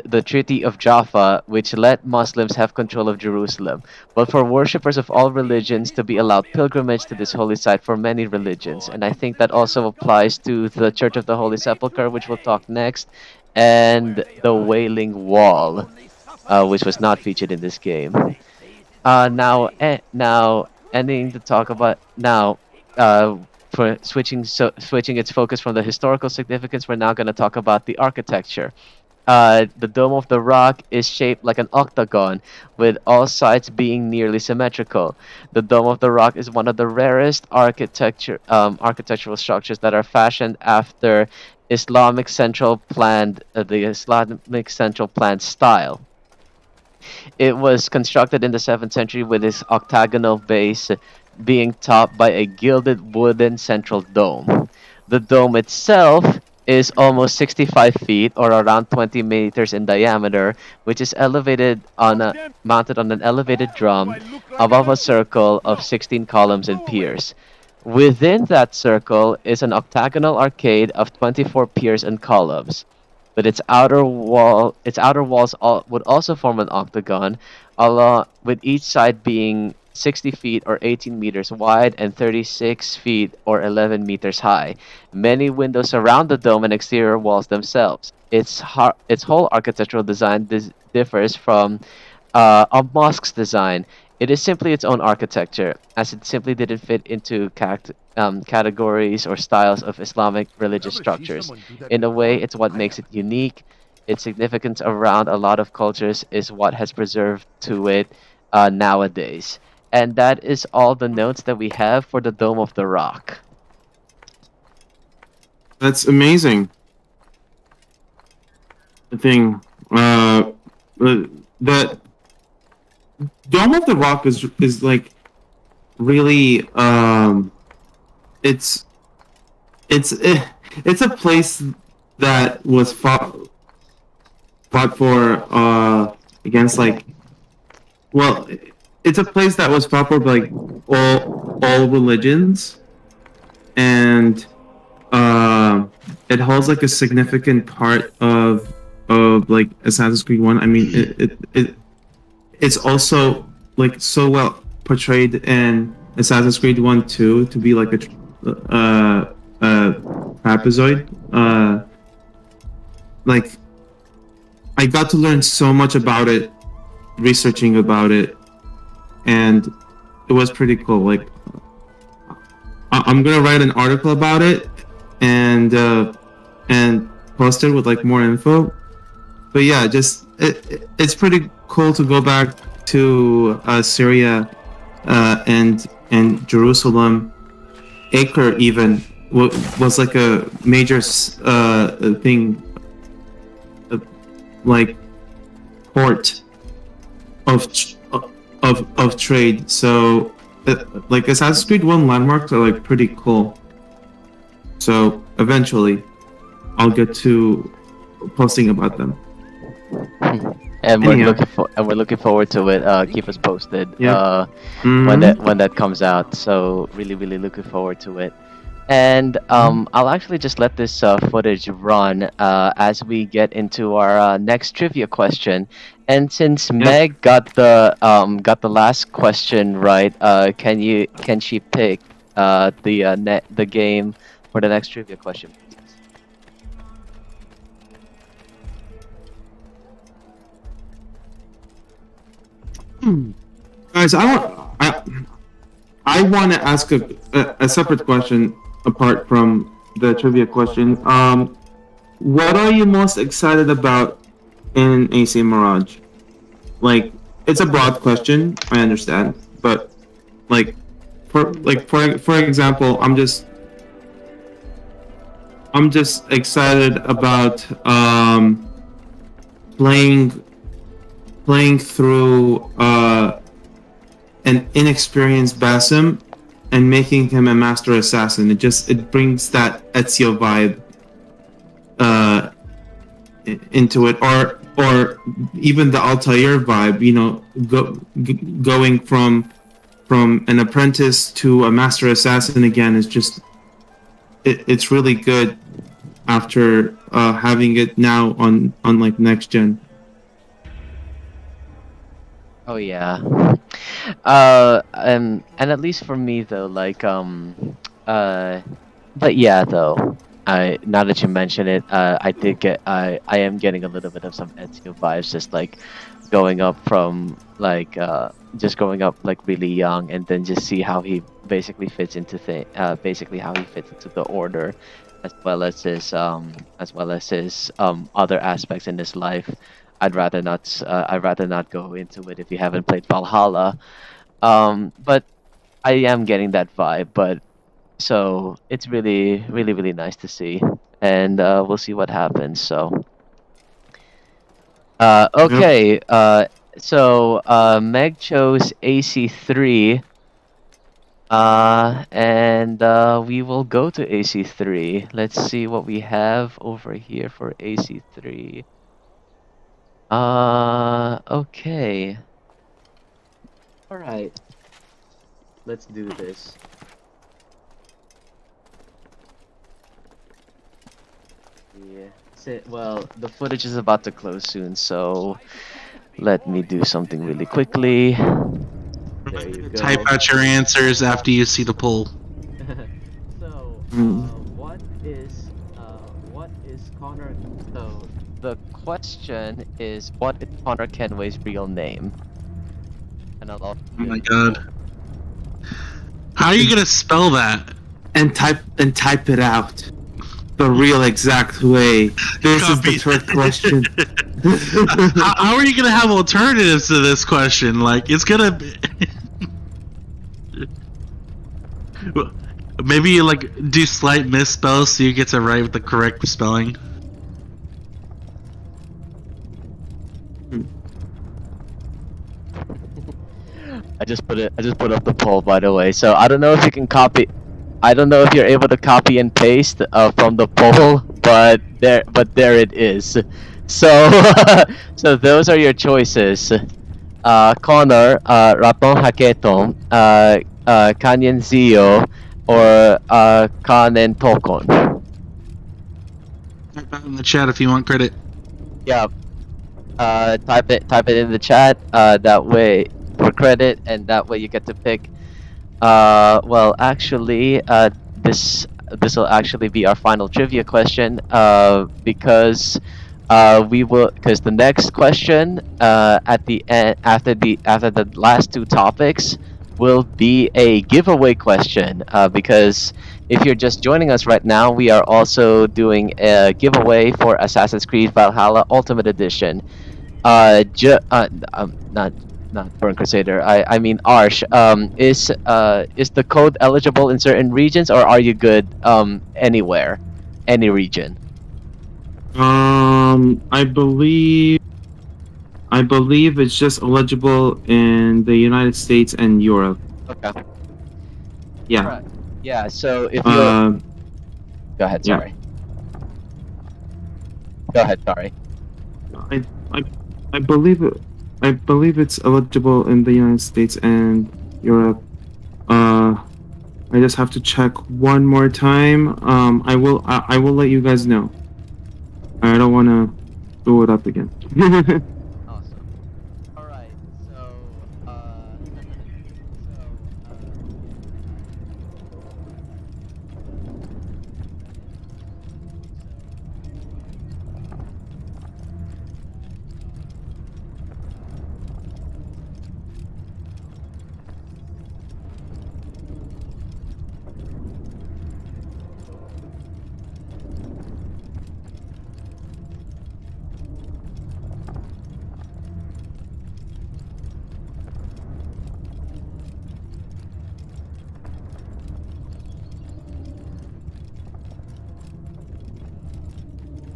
the Treaty of Jaffa, which let Muslims have control of Jerusalem, but for worshippers of all religions to be allowed pilgrimage to this holy site for many religions. And I think that also applies to the Church of the Holy Sepulchre, which we'll talk next, and the Wailing Wall, which was not featured in this game. Now, ending to talk about now, for switching its focus from the historical significance, we're now going to talk about the architecture. The Dome of the Rock is shaped like an octagon, with all sides being nearly symmetrical. The Dome of the Rock is one of the rarest architectural structures that are fashioned after the Islamic central planned style. It was constructed in the 7th century with its octagonal base being topped by a gilded wooden central dome. The dome itself is almost 65 feet, or around 20 meters in diameter, which is mounted on an elevated drum above a circle of 16 columns and piers. Within that circle is an octagonal arcade of 24 piers and columns. But its outer walls would also form an octagon, with each side being 60 feet or 18 meters wide and 36 feet or 11 meters high. Many windows surround the dome and exterior walls themselves. Its whole architectural design differs from a mosque's design. It is simply its own architecture, as it simply didn't fit into categories or styles of Islamic religious Ever see structures. someone do that In a way, before? it's what makes it unique. Its significance around a lot of cultures is what has preserved to it nowadays. And that is all the notes that we have for the Dome of the Rock. That's amazing. The thing, that Dome of the Rock is like really it's it's a place that was fought for against like, well, it's a place that was fought for like all religions, and it holds like a significant part of like Assassin's Creed 1. I mean, it's also like so well portrayed in Assassin's Creed 1 too, to be like a trapezoid. Like, I got to learn so much about it researching about it, and it was pretty cool. Like, I'm gonna write an article about it and post it with like more info. But yeah, just it's pretty cool to go back to Syria and Jerusalem. Acre even was like a major thing, like port of trade. So like Assassin's Creed 1 landmarks are like pretty cool. So eventually I'll get to posting about them. And Anyhow. we're looking forward to it. Keep us posted Yeah. when that comes out. So really looking forward to it. And I'll actually just let this footage run as we get into our next trivia question. And since Meg got the last question right, can she pick the game for the next trivia question, please? Guys, I want to ask a separate question apart from the trivia question. What are you most excited about in AC Mirage? Like, it's a broad question, I understand, but like, for example, I'm just excited about playing through an inexperienced Basim and making him a master assassin. It brings that Ezio vibe into it, or even the Altair vibe. You know, going from an apprentice to a master assassin again is just it's really good after having it now on like next gen. Oh yeah. And at least for me though, like but yeah though, now that you mention it, I am getting a little bit of some Ezio vibes, just like going up from like just growing up like really young, and then just see how he basically fits into the order, as well as his other aspects in his life. I'd rather not go into it if you haven't played Valhalla. But I am getting that vibe. But so it's really nice to see, and we'll see what happens. So okay. So Meg chose AC3. And we will go to AC3. Let's see what we have over here for AC3. Okay. All right. Let's do this. Yeah. Well, the footage is about to close soon, so let me do something really quickly. There you go. Type out your answers after you see the poll. So, what is Connor? So, the question is, what is Connor Kenway's real name? And I'll. Oh my god. How are you gonna spell that? And type it out the real exact way. This is the Copy. trick question. How are you gonna have alternatives to this question? Like, it's gonna be... Maybe you like do slight misspells so you get to write with the correct spelling. I just put up the poll, by the way. So I don't know if you can copy. I don't know if you're able to copy and paste from the poll, but there it is. So so those are your choices. Connor, Raton Haketon, Kanyen Zio, or Kanen Tokon. Type out in the chat if you want credit. Yeah. Type it in the chat. That way for credit, and that way you get to pick. Well, actually, this will actually be our final trivia question. Because because the next question at the end after the last two topics will be a giveaway question. Because if you're just joining us right now, we are also doing a giveaway for Assassin's Creed Valhalla Ultimate Edition. Not Burn Crusader. I mean Arsh. Is the code eligible in certain regions, or are you good anywhere, any region? I believe it's just eligible in the United States and Europe. Okay. Yeah. Alright. Yeah. So if you go ahead. yeah. Sorry. Go ahead. Sorry. I believe it's eligible in the United States and Europe. I just have to check one more time. I will let you guys know. I don't want to do it up again. Awesome. All right. So.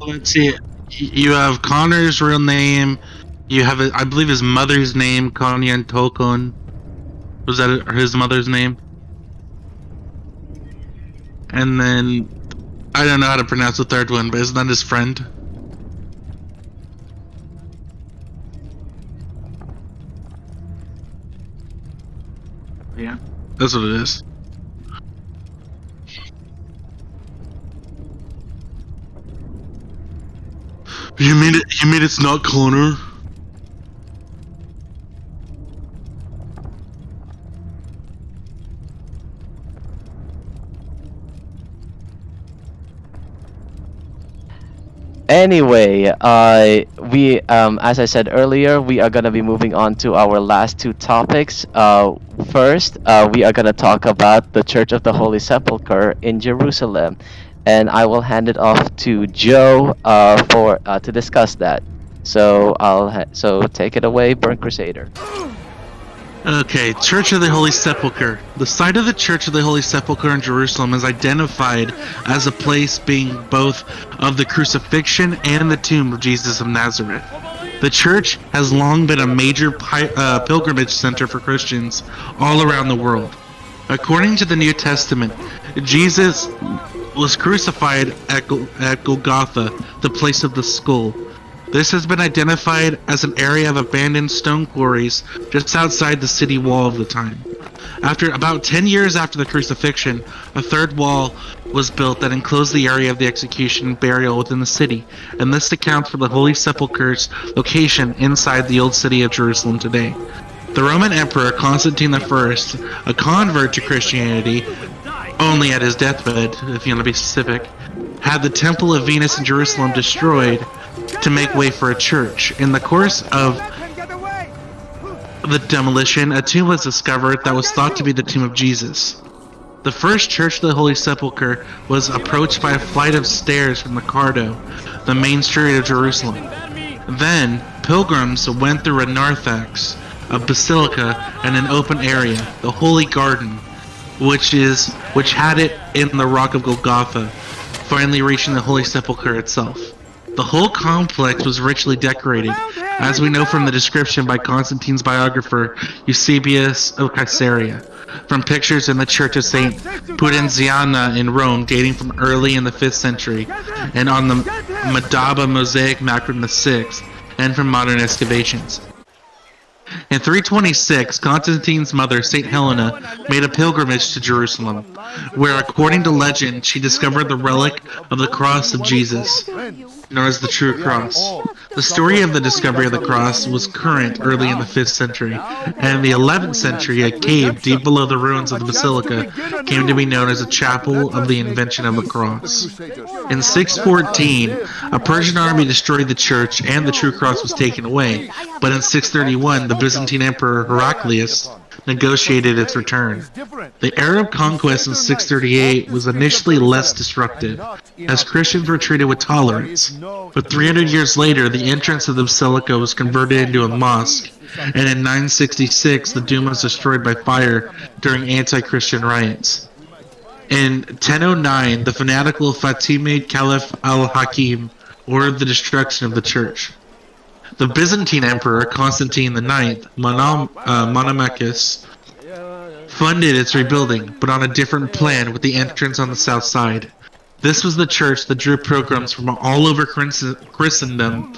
Let's see. You have Connor's real name. You have, I believe, his mother's name, Konyan Tokon. Was that his mother's name? And then I don't know how to pronounce the third one, but isn't that his friend? Yeah, that's what it is. You mean it's not Connor? Anyway, we as I said earlier, we are gonna be moving on to our last two topics. First, we are gonna talk about the Church of the Holy Sepulchre in Jerusalem, and I will hand it off to Joe to discuss that. So so take it away, Burn Crusader. Okay, Church of the Holy Sepulchre. The site of the Church of the Holy Sepulchre in Jerusalem is identified as a place being both of the crucifixion and the tomb of Jesus of Nazareth. The church has long been a major pilgrimage center for Christians all around the world. According to the New Testament, Jesus was crucified at Golgotha, the place of the skull. This has been identified as an area of abandoned stone quarries just outside the city wall of the time. After about 10 years after the crucifixion, a third wall was built that enclosed the area of the execution and burial within the city, and this accounts for the Holy Sepulchre's location inside the old city of Jerusalem today. The Roman Emperor Constantine I, a convert to Christianity, only at his deathbed, if you want to be specific, had the Temple of Venus in Jerusalem destroyed to make way for a church. In the course of the demolition, a tomb was discovered that was thought to be the tomb of Jesus. The first church of the Holy Sepulchre was approached by a flight of stairs from the Cardo, the main street of Jerusalem. Then, pilgrims went through a narthex, a basilica, and an open area, the Holy Garden, which had it in the rock of Golgotha, finally reaching the Holy Sepulchre itself. The whole complex was richly decorated, as we know from the description by Constantine's biographer Eusebius of Caesarea, from pictures in the Church of St. Pudenziana in Rome dating from early in the 5th century, and on the Madaba mosaic map from the 6th, and from modern excavations. In 326, Constantine's mother, St. Helena, made a pilgrimage to Jerusalem, where, according to legend, she discovered the relic of the cross of Jesus, known as the True Cross. The story of the discovery of the cross was current early in the 5th century, and in the 11th century, a cave deep below the ruins of the basilica came to be known as a chapel of the invention of the cross. In 614, a Persian army destroyed the church and the True Cross was taken away, but in 631, the Byzantine Emperor Heraclius negotiated its return. The Arab conquest in 638 was initially less destructive, as Christians were treated with tolerance, but 300 years later the entrance of the basilica was converted into a mosque, and in 966 the dome was destroyed by fire during anti-Christian riots. In 1009, the fanatical Fatimid Caliph al-Hakim ordered the destruction of the church. The Byzantine Emperor Constantine IX, Monomachus, funded its rebuilding, but on a different plan with the entrance on the south side. This was the church that drew pilgrims from all over Christendom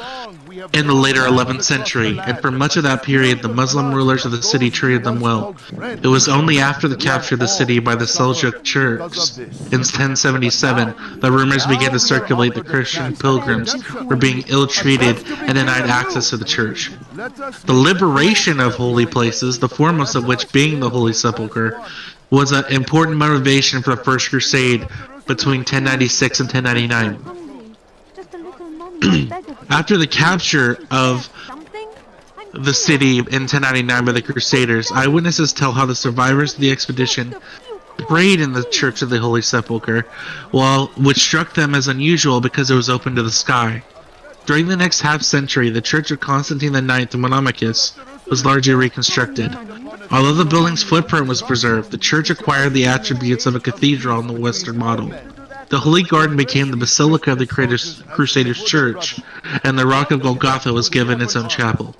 in the later 11th century, and for much of that period the Muslim rulers of the city treated them well. It was only after the capture of the city by the Seljuk Turks in 1077 that rumors began to circulate that Christian pilgrims were being ill-treated and denied access to the church. The liberation of holy places, the foremost of which being the Holy Sepulchre, was an important motivation for the First Crusade between 1096 and 1099. After the capture of the city in 1099 by the Crusaders, eyewitnesses tell how the survivors of the expedition prayed in the Church of the Holy Sepulchre, which struck them as unusual because it was open to the sky. During the next half-century, the Church of Constantine IX Monomachus was largely reconstructed. Although the building's footprint was preserved, the church acquired the attributes of a cathedral in the Western model. The Holy Garden became the Basilica of the Crusaders' Church, and the Rock of Golgotha was given its own chapel.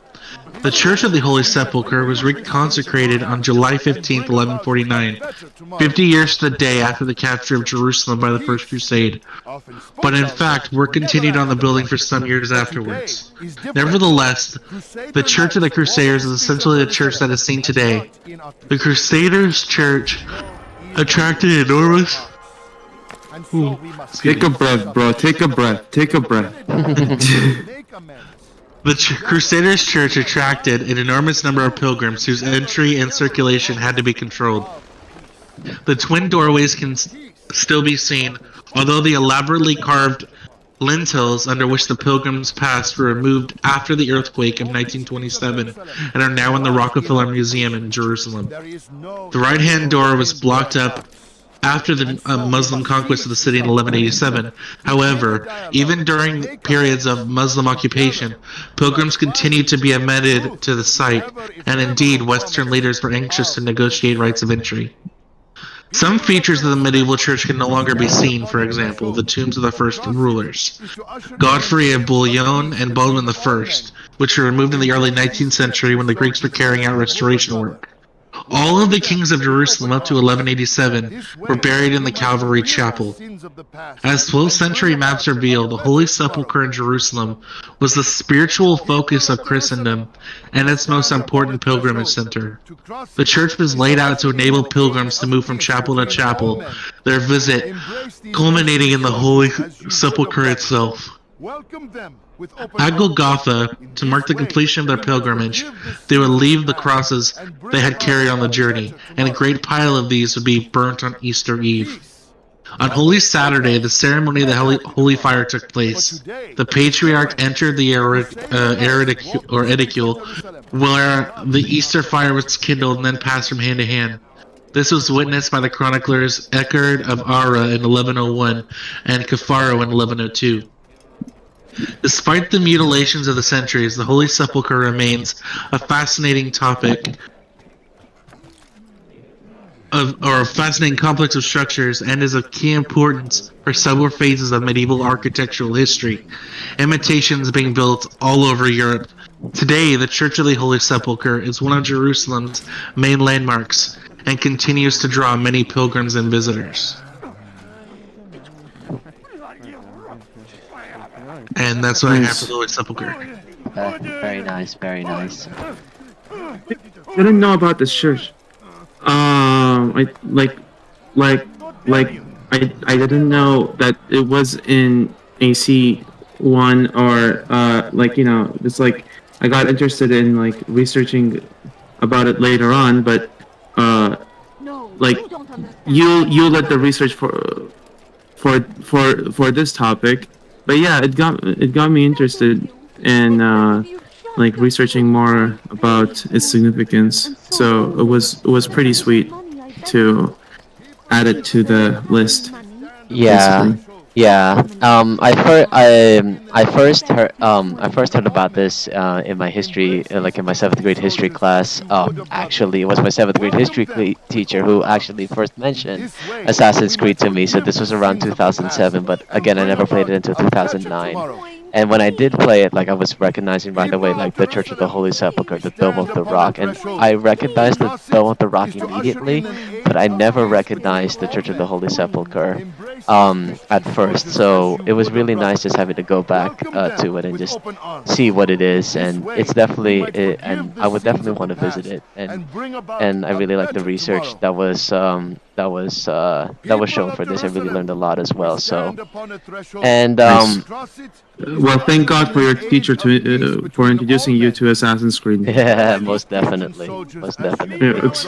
The Church of the Holy Sepulchre was reconsecrated on July 15, 1149, 50 years to the day after the capture of Jerusalem by the First Crusade. But in fact, work continued on the building for some years afterwards. Nevertheless, the Church of the Crusaders is essentially the church that is seen today. The Crusaders' Church attracted enormous... Take a breath, bro. Take a breath. Take a breath. The Crusaders' Church attracted an enormous number of pilgrims whose entry and circulation had to be controlled. The twin doorways can still be seen, although the elaborately carved lintels under which the pilgrims passed were removed after the earthquake of 1927 and are now in the Rockefeller Museum in Jerusalem. The right-hand door was blocked up after the Muslim conquest of the city in 1187. However, even during periods of Muslim occupation, pilgrims continued to be admitted to the site, and indeed Western leaders were anxious to negotiate rights of entry. Some features of the medieval church can no longer be seen, for example, the tombs of the first rulers, Godfrey of Bouillon and Baldwin I, which were removed in the early 19th century when the Greeks were carrying out restoration work. All of the kings of Jerusalem up to 1187 were buried in the Calvary Chapel. As 12th century maps reveal, the Holy Sepulchre in Jerusalem was the spiritual focus of Christendom and its most important pilgrimage center. The church was laid out to enable pilgrims to move from chapel to chapel, their visit culminating in the Holy Sepulchre itself. At Golgotha, to mark the completion of their pilgrimage, they would leave the crosses they had carried on the journey, and a great pile of these would be burnt on Easter Eve. On Holy Saturday, the ceremony of the Holy Fire took place. The patriarch entered the edicule, where the Easter fire was kindled and then passed from hand to hand. This was witnessed by the chroniclers Echard of Ara in 1101 and Cafaro in 1102. Despite the mutilations of the centuries, the Holy Sepulchre remains a fascinating topic or a fascinating complex of structures and is of key importance for several phases of medieval architectural history, imitations being built all over Europe. Today, the Church of the Holy Sepulchre is one of Jerusalem's main landmarks and continues to draw many pilgrims and visitors. And that's what I have for the Holy Sepulchre. Very nice, very nice. I didn't know about this church. I didn't know that it was in AC1 or it's like I got interested in like researching about it later on, but you led the research for this topic. But yeah, it got me interested in like researching more about its significance. So it was pretty sweet to add it to the list. Yeah, basically. yeah. I first heard about this in my history, like in my 7th grade history class. Actually, it was my 7th grade history teacher who actually first mentioned Assassin's Creed to me. So this was around 2007, but again, I never played it until 2009. And when I did play it, like I was recognizing right away, like the Church of the Holy Sepulchre, the Dome of the Rock, and I recognized the Dome of the Rock immediately, but I never recognized the Church of the Holy Sepulchre at first. So it was really nice just having to go back to it and just see what it is, and it's definitely, and I would definitely want to visit it, and I really like the research that was shown for this. I really learned a lot as well. So, and Well, thank God for your teacher for introducing you to Assassin's Creed. yeah, most definitely, most definitely. Yeah, it's,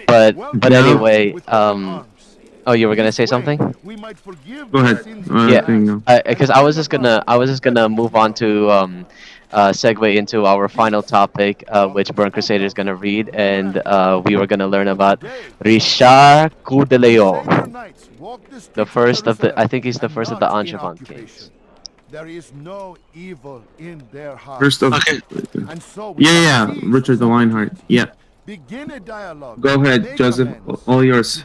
But Yeah. anyway, oh, you were gonna say something? go ahead. Yeah. No. Because I was just gonna move on to segue into our final topic, which Burn Crusader is gonna read, and we were gonna learn about Richard Coeur de Lion, the first of the, I think he's the first of the Angevin kings. There is no evil in their heart. First of, Okay. And so we yeah, must Richard the Lionheart. Yeah, begin a dialogue. go ahead, Make Joseph. amends. All yours.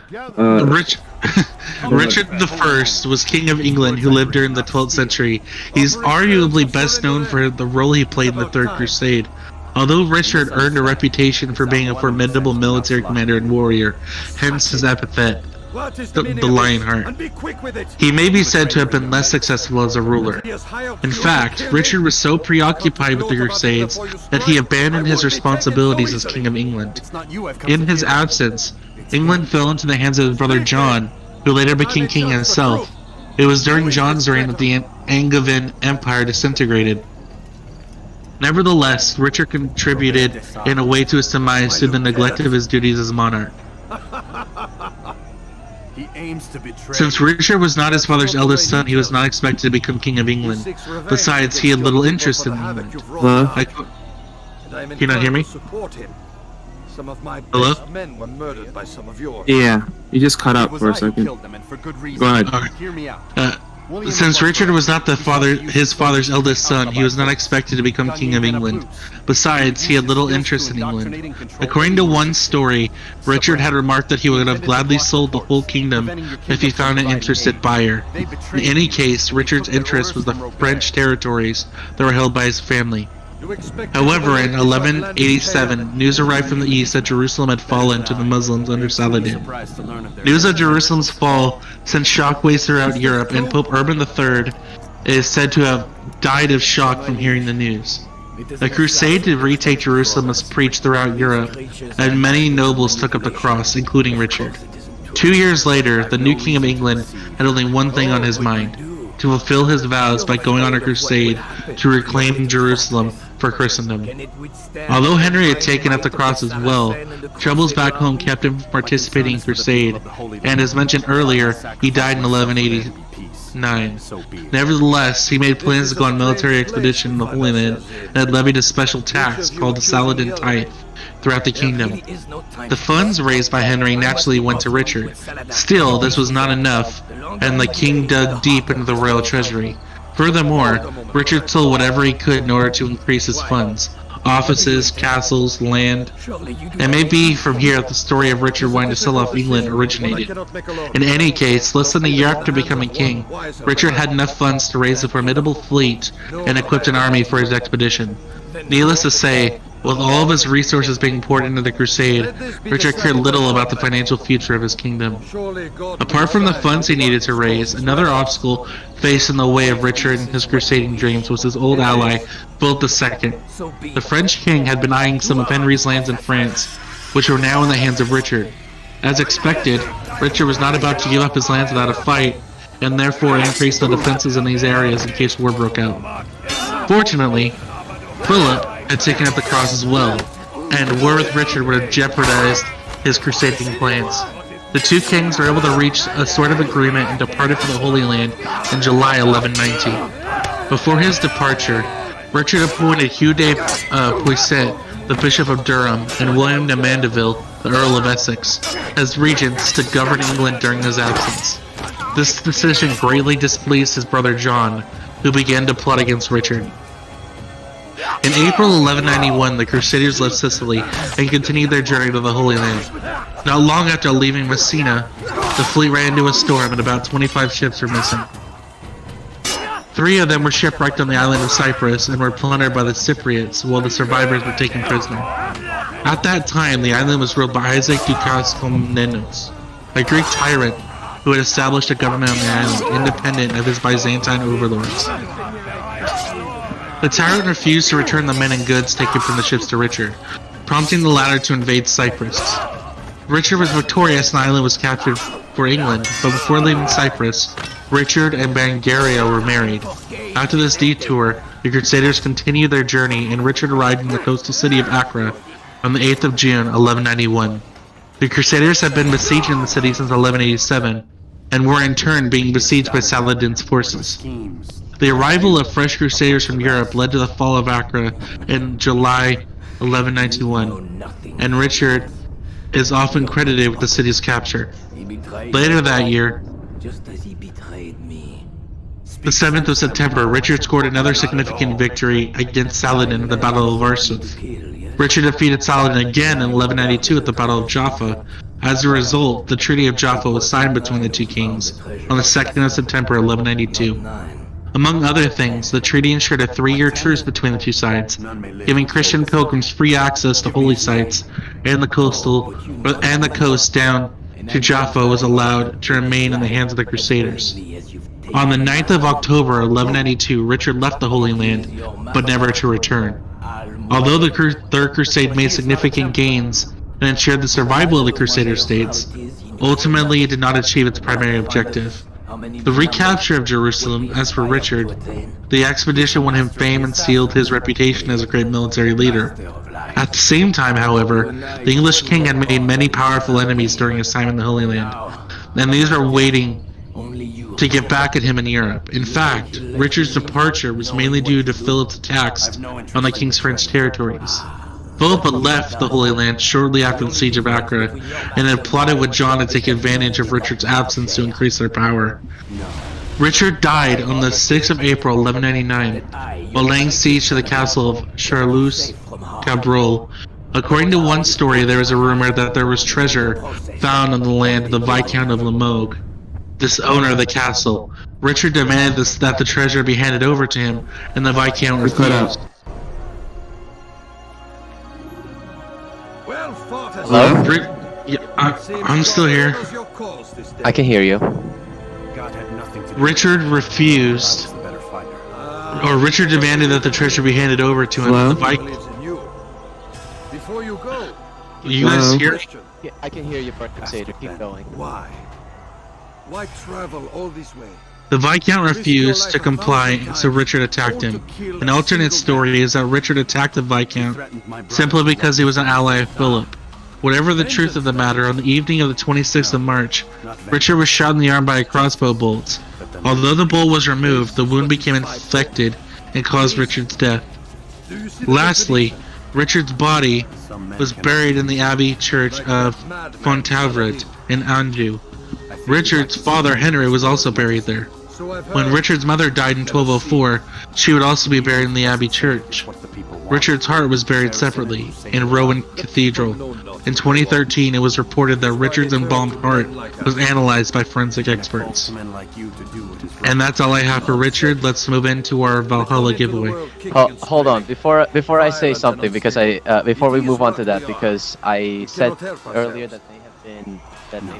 Richard I was King of England who lived during the 12th century. He's arguably best known for the role he played in the Third Crusade. Although Richard earned a reputation for being a formidable military commander and warrior, hence his epithet, the Lionheart, he may be said to have been less successful as a ruler. In fact, Richard was so preoccupied with the Crusades that he abandoned his responsibilities as King of England. In his absence, England fell into the hands of his brother John, who later became king himself. It was during John's reign that the Angevin Empire disintegrated. Nevertheless, Richard contributed in a way to his demise through the neglect of his duties as monarch. He aims to betray. Since Richard was not his father's eldest son, he was not expected to become King of England. Besides, he had little interest in England. Can you not hear me? Some of my Hello? best men were murdered by some of yours. Yeah, you just cut out It was for a I who second. killed them, and for good reason. Go ahead. Okay. Hear me out. Since Richard was not his father's eldest son, he was not expected to become King of England. Besides, he had little interest in England. According to one story, Richard had remarked that he would have gladly sold the whole kingdom if he found an interested buyer. In any case, Richard's interest was the French territories that were held by his family. However, in 1187, news arrived from the east that Jerusalem had fallen to the Muslims under Saladin. News of Jerusalem's fall sent shockwaves throughout Europe, and Pope Urban III is said to have died of shock from hearing the news. A crusade to retake Jerusalem was preached throughout Europe, and many nobles took up the cross, including Richard. 2 years later, the new King of England had only one thing on his mind: to fulfill his vows by going on a crusade to reclaim Jerusalem for Christendom. Although Henry had taken up the cross as well, troubles back home kept him from participating in crusade, and as mentioned earlier, he died in 1189. Nevertheless, he made plans to go on military expedition in the Holy Land and had levied a special tax called the Saladin Tithe throughout the kingdom. The funds raised by Henry naturally went to Richard. Still, this was not enough, and the king dug deep into the royal treasury. Furthermore, Richard sold whatever he could in order to increase his funds: offices, castles, land. It may be from here that the story of Richard wanting to sell off England originated. In any case, less than a year after becoming king, Richard had enough funds to raise a formidable fleet and equipped an army for his expedition. Needless to say, with all of his resources being poured into the crusade, Richard cared little about the financial future of his kingdom. Apart from the funds he needed to raise, another obstacle faced in the way of Richard and his crusading dreams was his old ally, Philip II. The French king had been eyeing some of Henry's lands in France, which were now in the hands of Richard. As expected, Richard was not about to give up his lands without a fight, and therefore increased the defenses in these areas in case war broke out. Fortunately, Philip had taken up the cross as well, and war with Richard would have jeopardized his crusading plans. The two kings were able to reach a sort of agreement and departed for the Holy Land in July 1190. Before his departure, Richard appointed Hugh de Puiset, the Bishop of Durham, and William de Mandeville, the Earl of Essex, as regents to govern England during his absence. This decision greatly displeased his brother John, who began to plot against Richard. In April 1191, the Crusaders left Sicily and continued their journey to the Holy Land. Not long after leaving Messina, the fleet ran into a storm and about 25 ships were missing. 3 of them were shipwrecked on the island of Cyprus and were plundered by the Cypriots, while the survivors were taken prisoner. At that time, the island was ruled by Isaac Ducas Komnenos, a Greek tyrant who had established a government on the island, independent of his Byzantine overlords. The tyrant refused to return the men and goods taken from the ships to Richard, prompting the latter to invade Cyprus. Richard was victorious and the island was captured for England, but before leaving Cyprus, Richard and Berengaria were married. After this detour, the Crusaders continued their journey, and Richard arrived in the coastal city of Acre on the 8th of June, 1191. The Crusaders had been besieging the city since 1187, and were in turn being besieged by Saladin's forces. The arrival of fresh Crusaders from Europe led to the fall of Acre in July 1191, and Richard is often credited with the city's capture. Later that year, the 7th of September, Richard scored another significant victory against Saladin at the Battle of Arsuf. Richard defeated Saladin again in 1192 at the Battle of Jaffa. As a result, the Treaty of Jaffa was signed between the two kings on the 2nd of September 1192. Among other things, the treaty ensured a 3-year truce between the two sides, giving Christian pilgrims free access to holy sites, and the coast down to Jaffa was allowed to remain in the hands of the Crusaders. On the 9th of October 1192, Richard left the Holy Land, but never to return. Although the Third Crusade made significant gains and ensured the survival of the Crusader states, ultimately it did not achieve its primary objective. The recapture of Jerusalem, as for Richard, the expedition won him fame and sealed his reputation as a great military leader. At the same time, however, the English king had made many powerful enemies during his time in the Holy Land, and these were waiting to get back at him in Europe. In fact, Richard's departure was mainly due to Philip's attacks on the king's French territories. Philip had left the Holy Land shortly after the siege of Acre, and had plotted with John to take advantage of Richard's absence to increase their power. Richard died on the 6th of April 1199, while laying siege to the castle of Charlus-Cabrol. According to one story, there was a rumor that there was treasure found on the land of the Viscount of Limoges, this owner of the castle. Richard demanded that the treasure be handed over to him, and the Viscount refused. Hello? I'm still here. I can hear you. God had nothing to do Richard with it. refused, I was the better fighter. or Richard demanded that the treasure be handed over to him. Hello? The Believes in you. Before you go, You guys Hello? hear? question. Yeah, I can hear you, Crusader. Keep Then going. Why? Why travel all this way? The Viscount refused to comply, so Richard attacked him. An alternate story is that Richard attacked the Viscount Threatened my brother. simply because he was an ally of Philip. Whatever the truth of the matter, on the evening of the 26th of March, Richard was shot in the arm by a crossbow bolt. Although the bolt was removed, the wound became infected and caused Richard's death. Do you see the Lastly, Richard's body Some men was cannot buried in the Abbey Church of Fontavret in Anjou. Richard's father Henry was also buried there. So I've When heard. Richard's mother died in 1204, she would also be buried in the Abbey Church. What the people want. Richard's heart was buried separately in Rowan Cathedral. In 2013, it was reported that Richard's embalmed heart was analyzed by forensic experts. Men like you to do what is right. And that's all I have for Richard. Let's move into our Valhalla giveaway. Hold on, before I say something, because before we move on to that, because I said earlier that they have been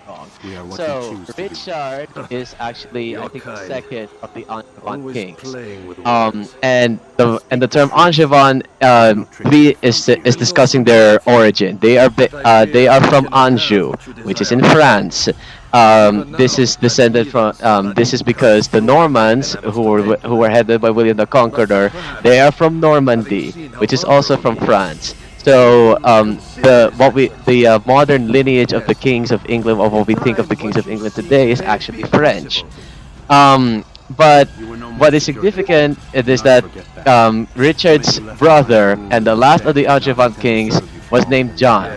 wrong. We are what So we choose to be. Richard is actually, I think, the Okay. second of the Angevin Always kings. playing with words. And the term Angevin is discussing their origin. They are from Anjou, which is in France. This is descended from. This is because the Normans, who were headed by William the Conqueror, they are from Normandy, which is also from France. So the modern lineage of the kings of England, or what we think of the kings of England today, is actually French. But what is significant is that Richard's brother and the last of the Angevin kings was named John.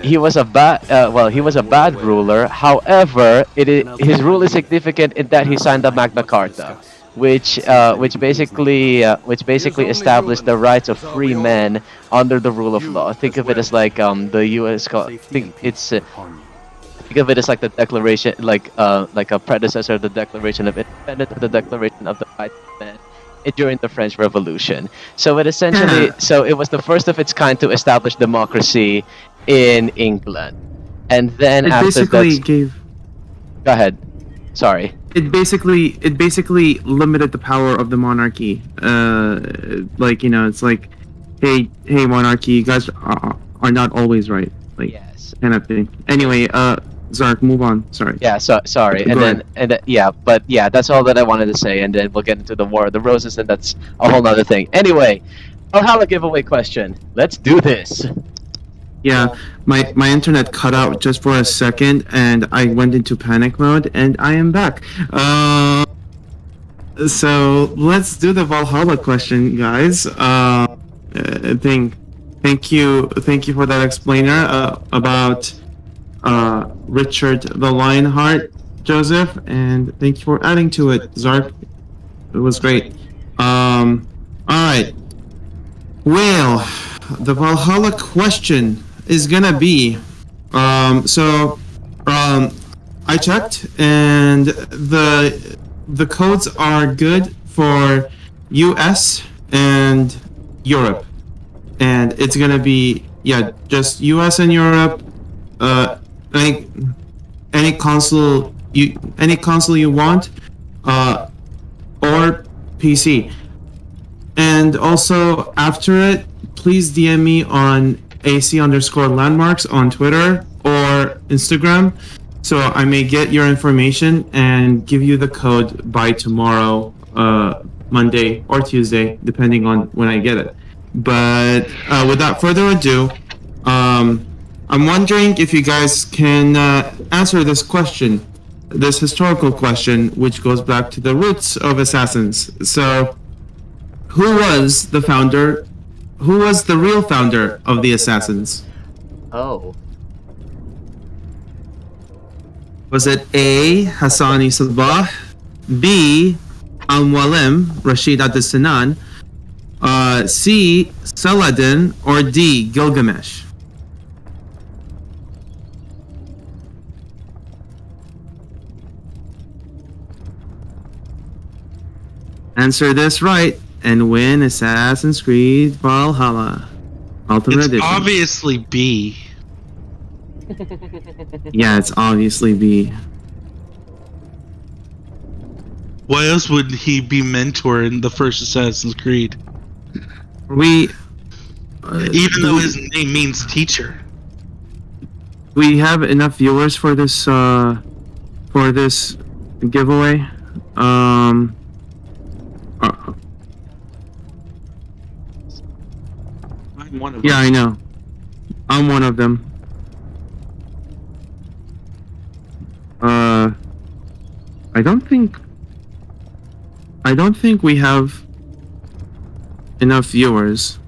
He was a bad ruler. However, his rule is significant in that he signed the Magna Carta, which basically established the rights of free men under the rule of law. Think of it as like the U.S. Think of it as like the Declaration, like a predecessor of the Declaration of Independence, or the Declaration of the Rights of Man during the French Revolution. So it essentially, so it was the first of its kind to establish democracy in England, and then It after basically that, gave. go ahead. Sorry. It basically limited the power of the monarchy. Like, it's like, hey monarchy, you guys are not always right. Like, Yes. kind of thing. Anyway, Zark, move on. Sorry. Yeah, sorry. Go ahead. But that's all that I wanted to say, and then we'll get into the War of the Roses, and that's a whole nother thing. Anyway, Valhalla giveaway question. Let's do this. Yeah, my internet cut out just for a second, and I went into panic mode, and I am back. So let's do the Valhalla question, guys. Thank you for that explainer about Richard the Lionheart, Joseph, and thank you for adding to it, Zark. It was great. All right. Well, the Valhalla question is gonna be, I checked, and the codes are good for US and Europe, and it's gonna be just US and Europe. Any console you want, or PC. And also after it, please DM me on AC_landmarks on Twitter or Instagram, so I may get your information and give you the code by tomorrow, Monday or Tuesday, depending on when I get it. But without further ado, I'm wondering if you guys can answer this question, this historical question, which goes back to the roots of Assassins. So, who was the real founder of the Assassins? Oh. Was it A. Hassani Sabah, B. Al-Mualim Rashid Ad-Sinan, C. Saladin, or D. Gilgamesh? Answer this right and win Assassin's Creed Valhalla. Ultimate It's Edition. obviously B. Yeah, it's obviously B. Why else would he be mentor in the first Assassin's Creed? We Even though his name means teacher. we have enough viewers for this giveaway. I'm one of Yeah, them. I know. I'm one of them. I don't think we have enough viewers.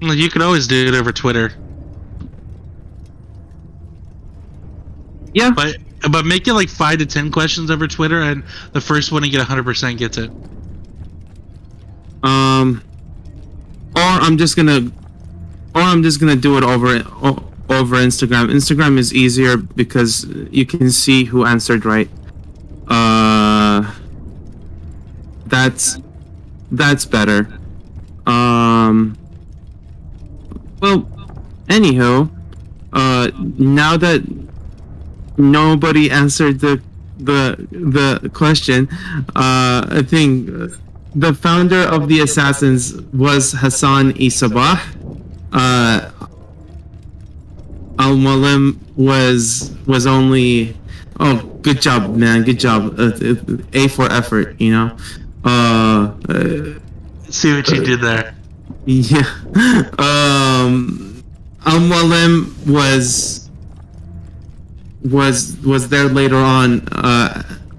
You could always do it over Twitter. Yeah. But make it like 5 to 10 questions over Twitter, and the first one to get 100% gets it. Or I'm just gonna do it over Instagram. Instagram is easier because you can see who answered right. That's better. Well, anywho, now that nobody answered the question, I think the founder of the Assassins was Hassan Isabah. Al-Mualim was only... Oh, good job, man. Good job. A for effort, you know. See what you did there. Yeah. Al-Mualim was there later on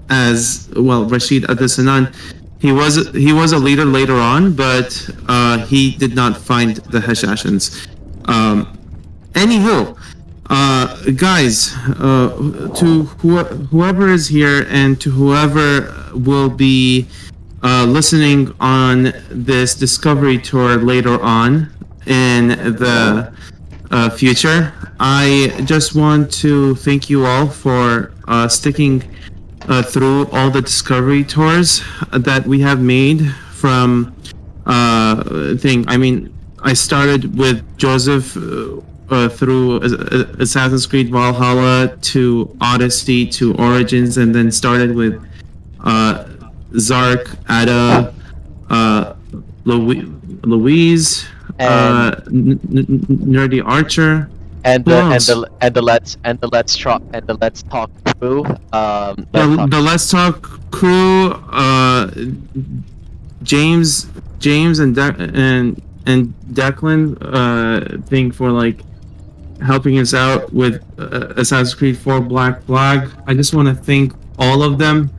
as well. Rashid Adha. He was a leader later on, but he did not find the Hashashins. Anywho, guys, to whoever is here and to whoever will be listening on this discovery tour later on in the future, I just want to thank you all for sticking through all the discovery tours that we have made from I mean, I started with Joseph through Assassin's Creed Valhalla to Odyssey to Origins, and then started with Zark, Adha, Louise, Nerdy Archer, and Who else? the let's talk crew. the Let's Talk crew, James and Declan, thing for like helping us out with Assassin's Creed 4 Black Flag. I just want to thank all of them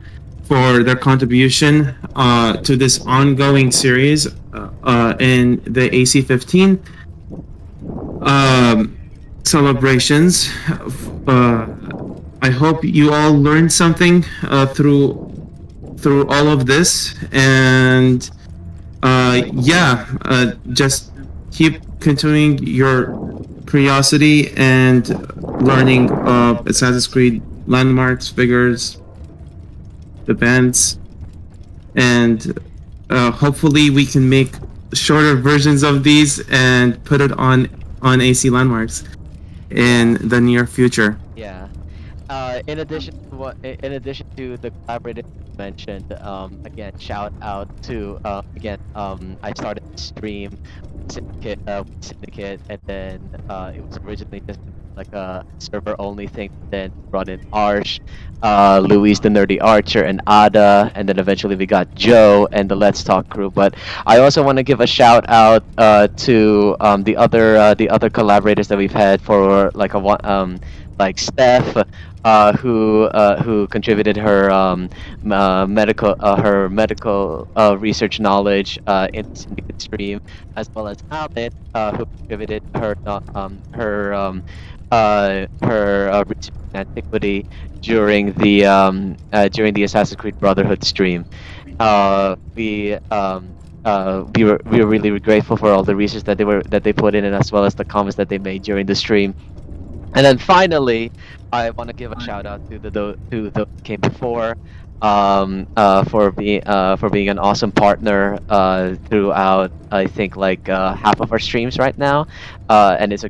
for their contribution to this ongoing series in the AC-15 celebrations. I hope you all learned something through all of this, and just keep continuing your curiosity and learning of Assassin's Creed landmarks, figures, events, and hopefully we can make shorter versions of these and put it on AC landmarks in the near future. Yeah. In addition to the collaborator you mentioned, again, shout out to I started the stream Syndicate, and then it was originally just like a server only thing. Then brought in Arsh, Louise the Nerdy Archer, and Adha, and then eventually we got Joe and the Let's Talk crew. But I also want to give a shout out to the other collaborators that we've had for like like Steph, who contributed her medical research knowledge in the Syndicate stream, as well as Ammit, who contributed her research in antiquity during the Assassin's Creed Brotherhood stream. We were really grateful for all the research that they put in, and as well as the comments that they made during the stream. And then finally, I want to give a shout out to those who came before. for being an awesome partner throughout, I think, like half of our streams right now, and it's a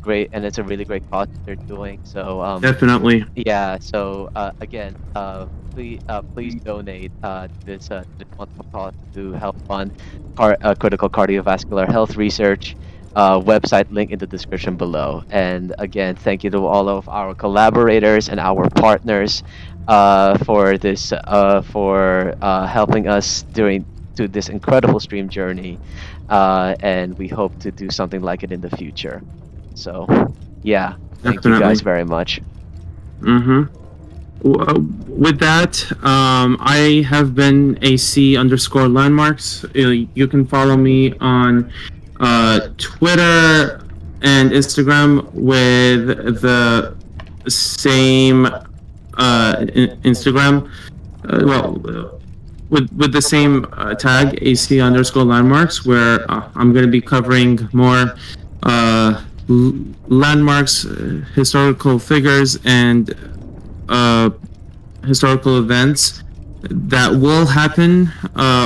really great cause that they're doing. So Definitely. yeah. So again, please donate this wonderful cause to help fund critical cardiovascular health research. Website link in the description below. And again, thank you to all of our collaborators and our partners for helping us during to this incredible stream journey, and we hope to do something like it in the future. So, yeah, thank you guys Definitely. very much. With that, I have been AC_landmarks. You can follow me on Twitter and Instagram with the same Instagram. With the same tag, AC_landmarks, where I'm going to be covering more landmarks, historical figures, and historical events that will happen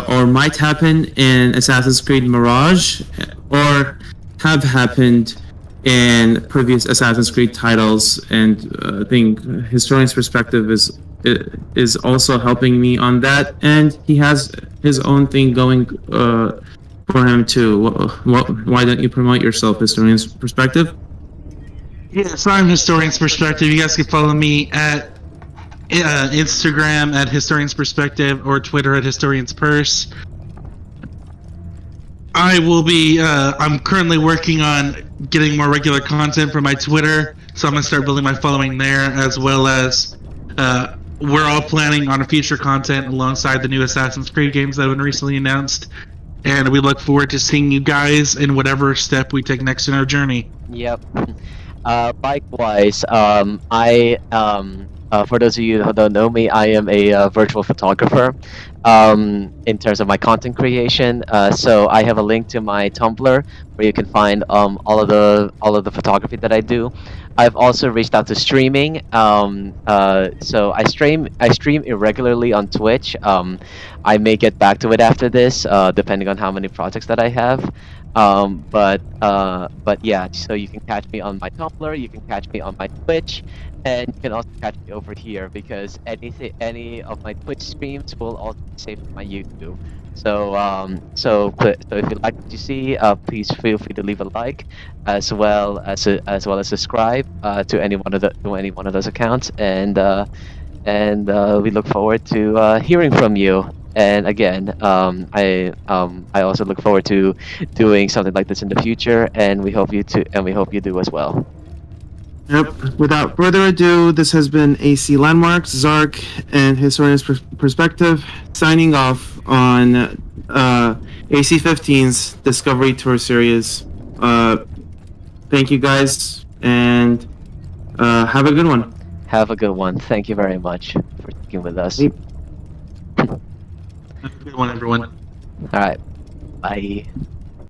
or might happen in Assassin's Creed Mirage or have happened in previous Assassin's Creed titles. And I think Historian's Perspective is also helping me on that, and he has his own thing going for him too. Why don't you promote yourself, Historian's Perspective? Yes, I'm Historian's Perspective. You guys can follow me at Instagram at Historian's Perspective or Twitter at Historian's Purse. I will be. I'm currently working on getting more regular content for my Twitter, so I'm gonna start building my following there, as well as we're all planning on a future content alongside the new Assassin's Creed games that have been recently announced, and we look forward to seeing you guys in whatever step we take next in our journey. Yep. Likewise, for those of you who don't know me, I am a virtual photographer in terms of my content creation. So I have a link to my Tumblr where you can find all of the photography that I do. I've also reached out to streaming. So I stream irregularly on Twitch. I may get back to it after this, depending on how many projects that I have. But yeah, so you can catch me on my Tumblr, you can catch me on my Twitch, and you can also catch me over here because any of my Twitch streams will also be saved on my YouTube. So if you like what you see, please feel free to leave a like, as well as subscribe to any one of those accounts, and we look forward to hearing from you. And again, I also look forward to doing something like this in the future, and we hope you do as well. Yep. Without further ado, this has been AC Landmarks, Zark, and Historian's Perspective, signing off on AC15's Discovery Tour series. Thank you guys, and have a good one. Have a good one. Thank you very much for sticking with us. Have a good one, everyone. All right. Bye.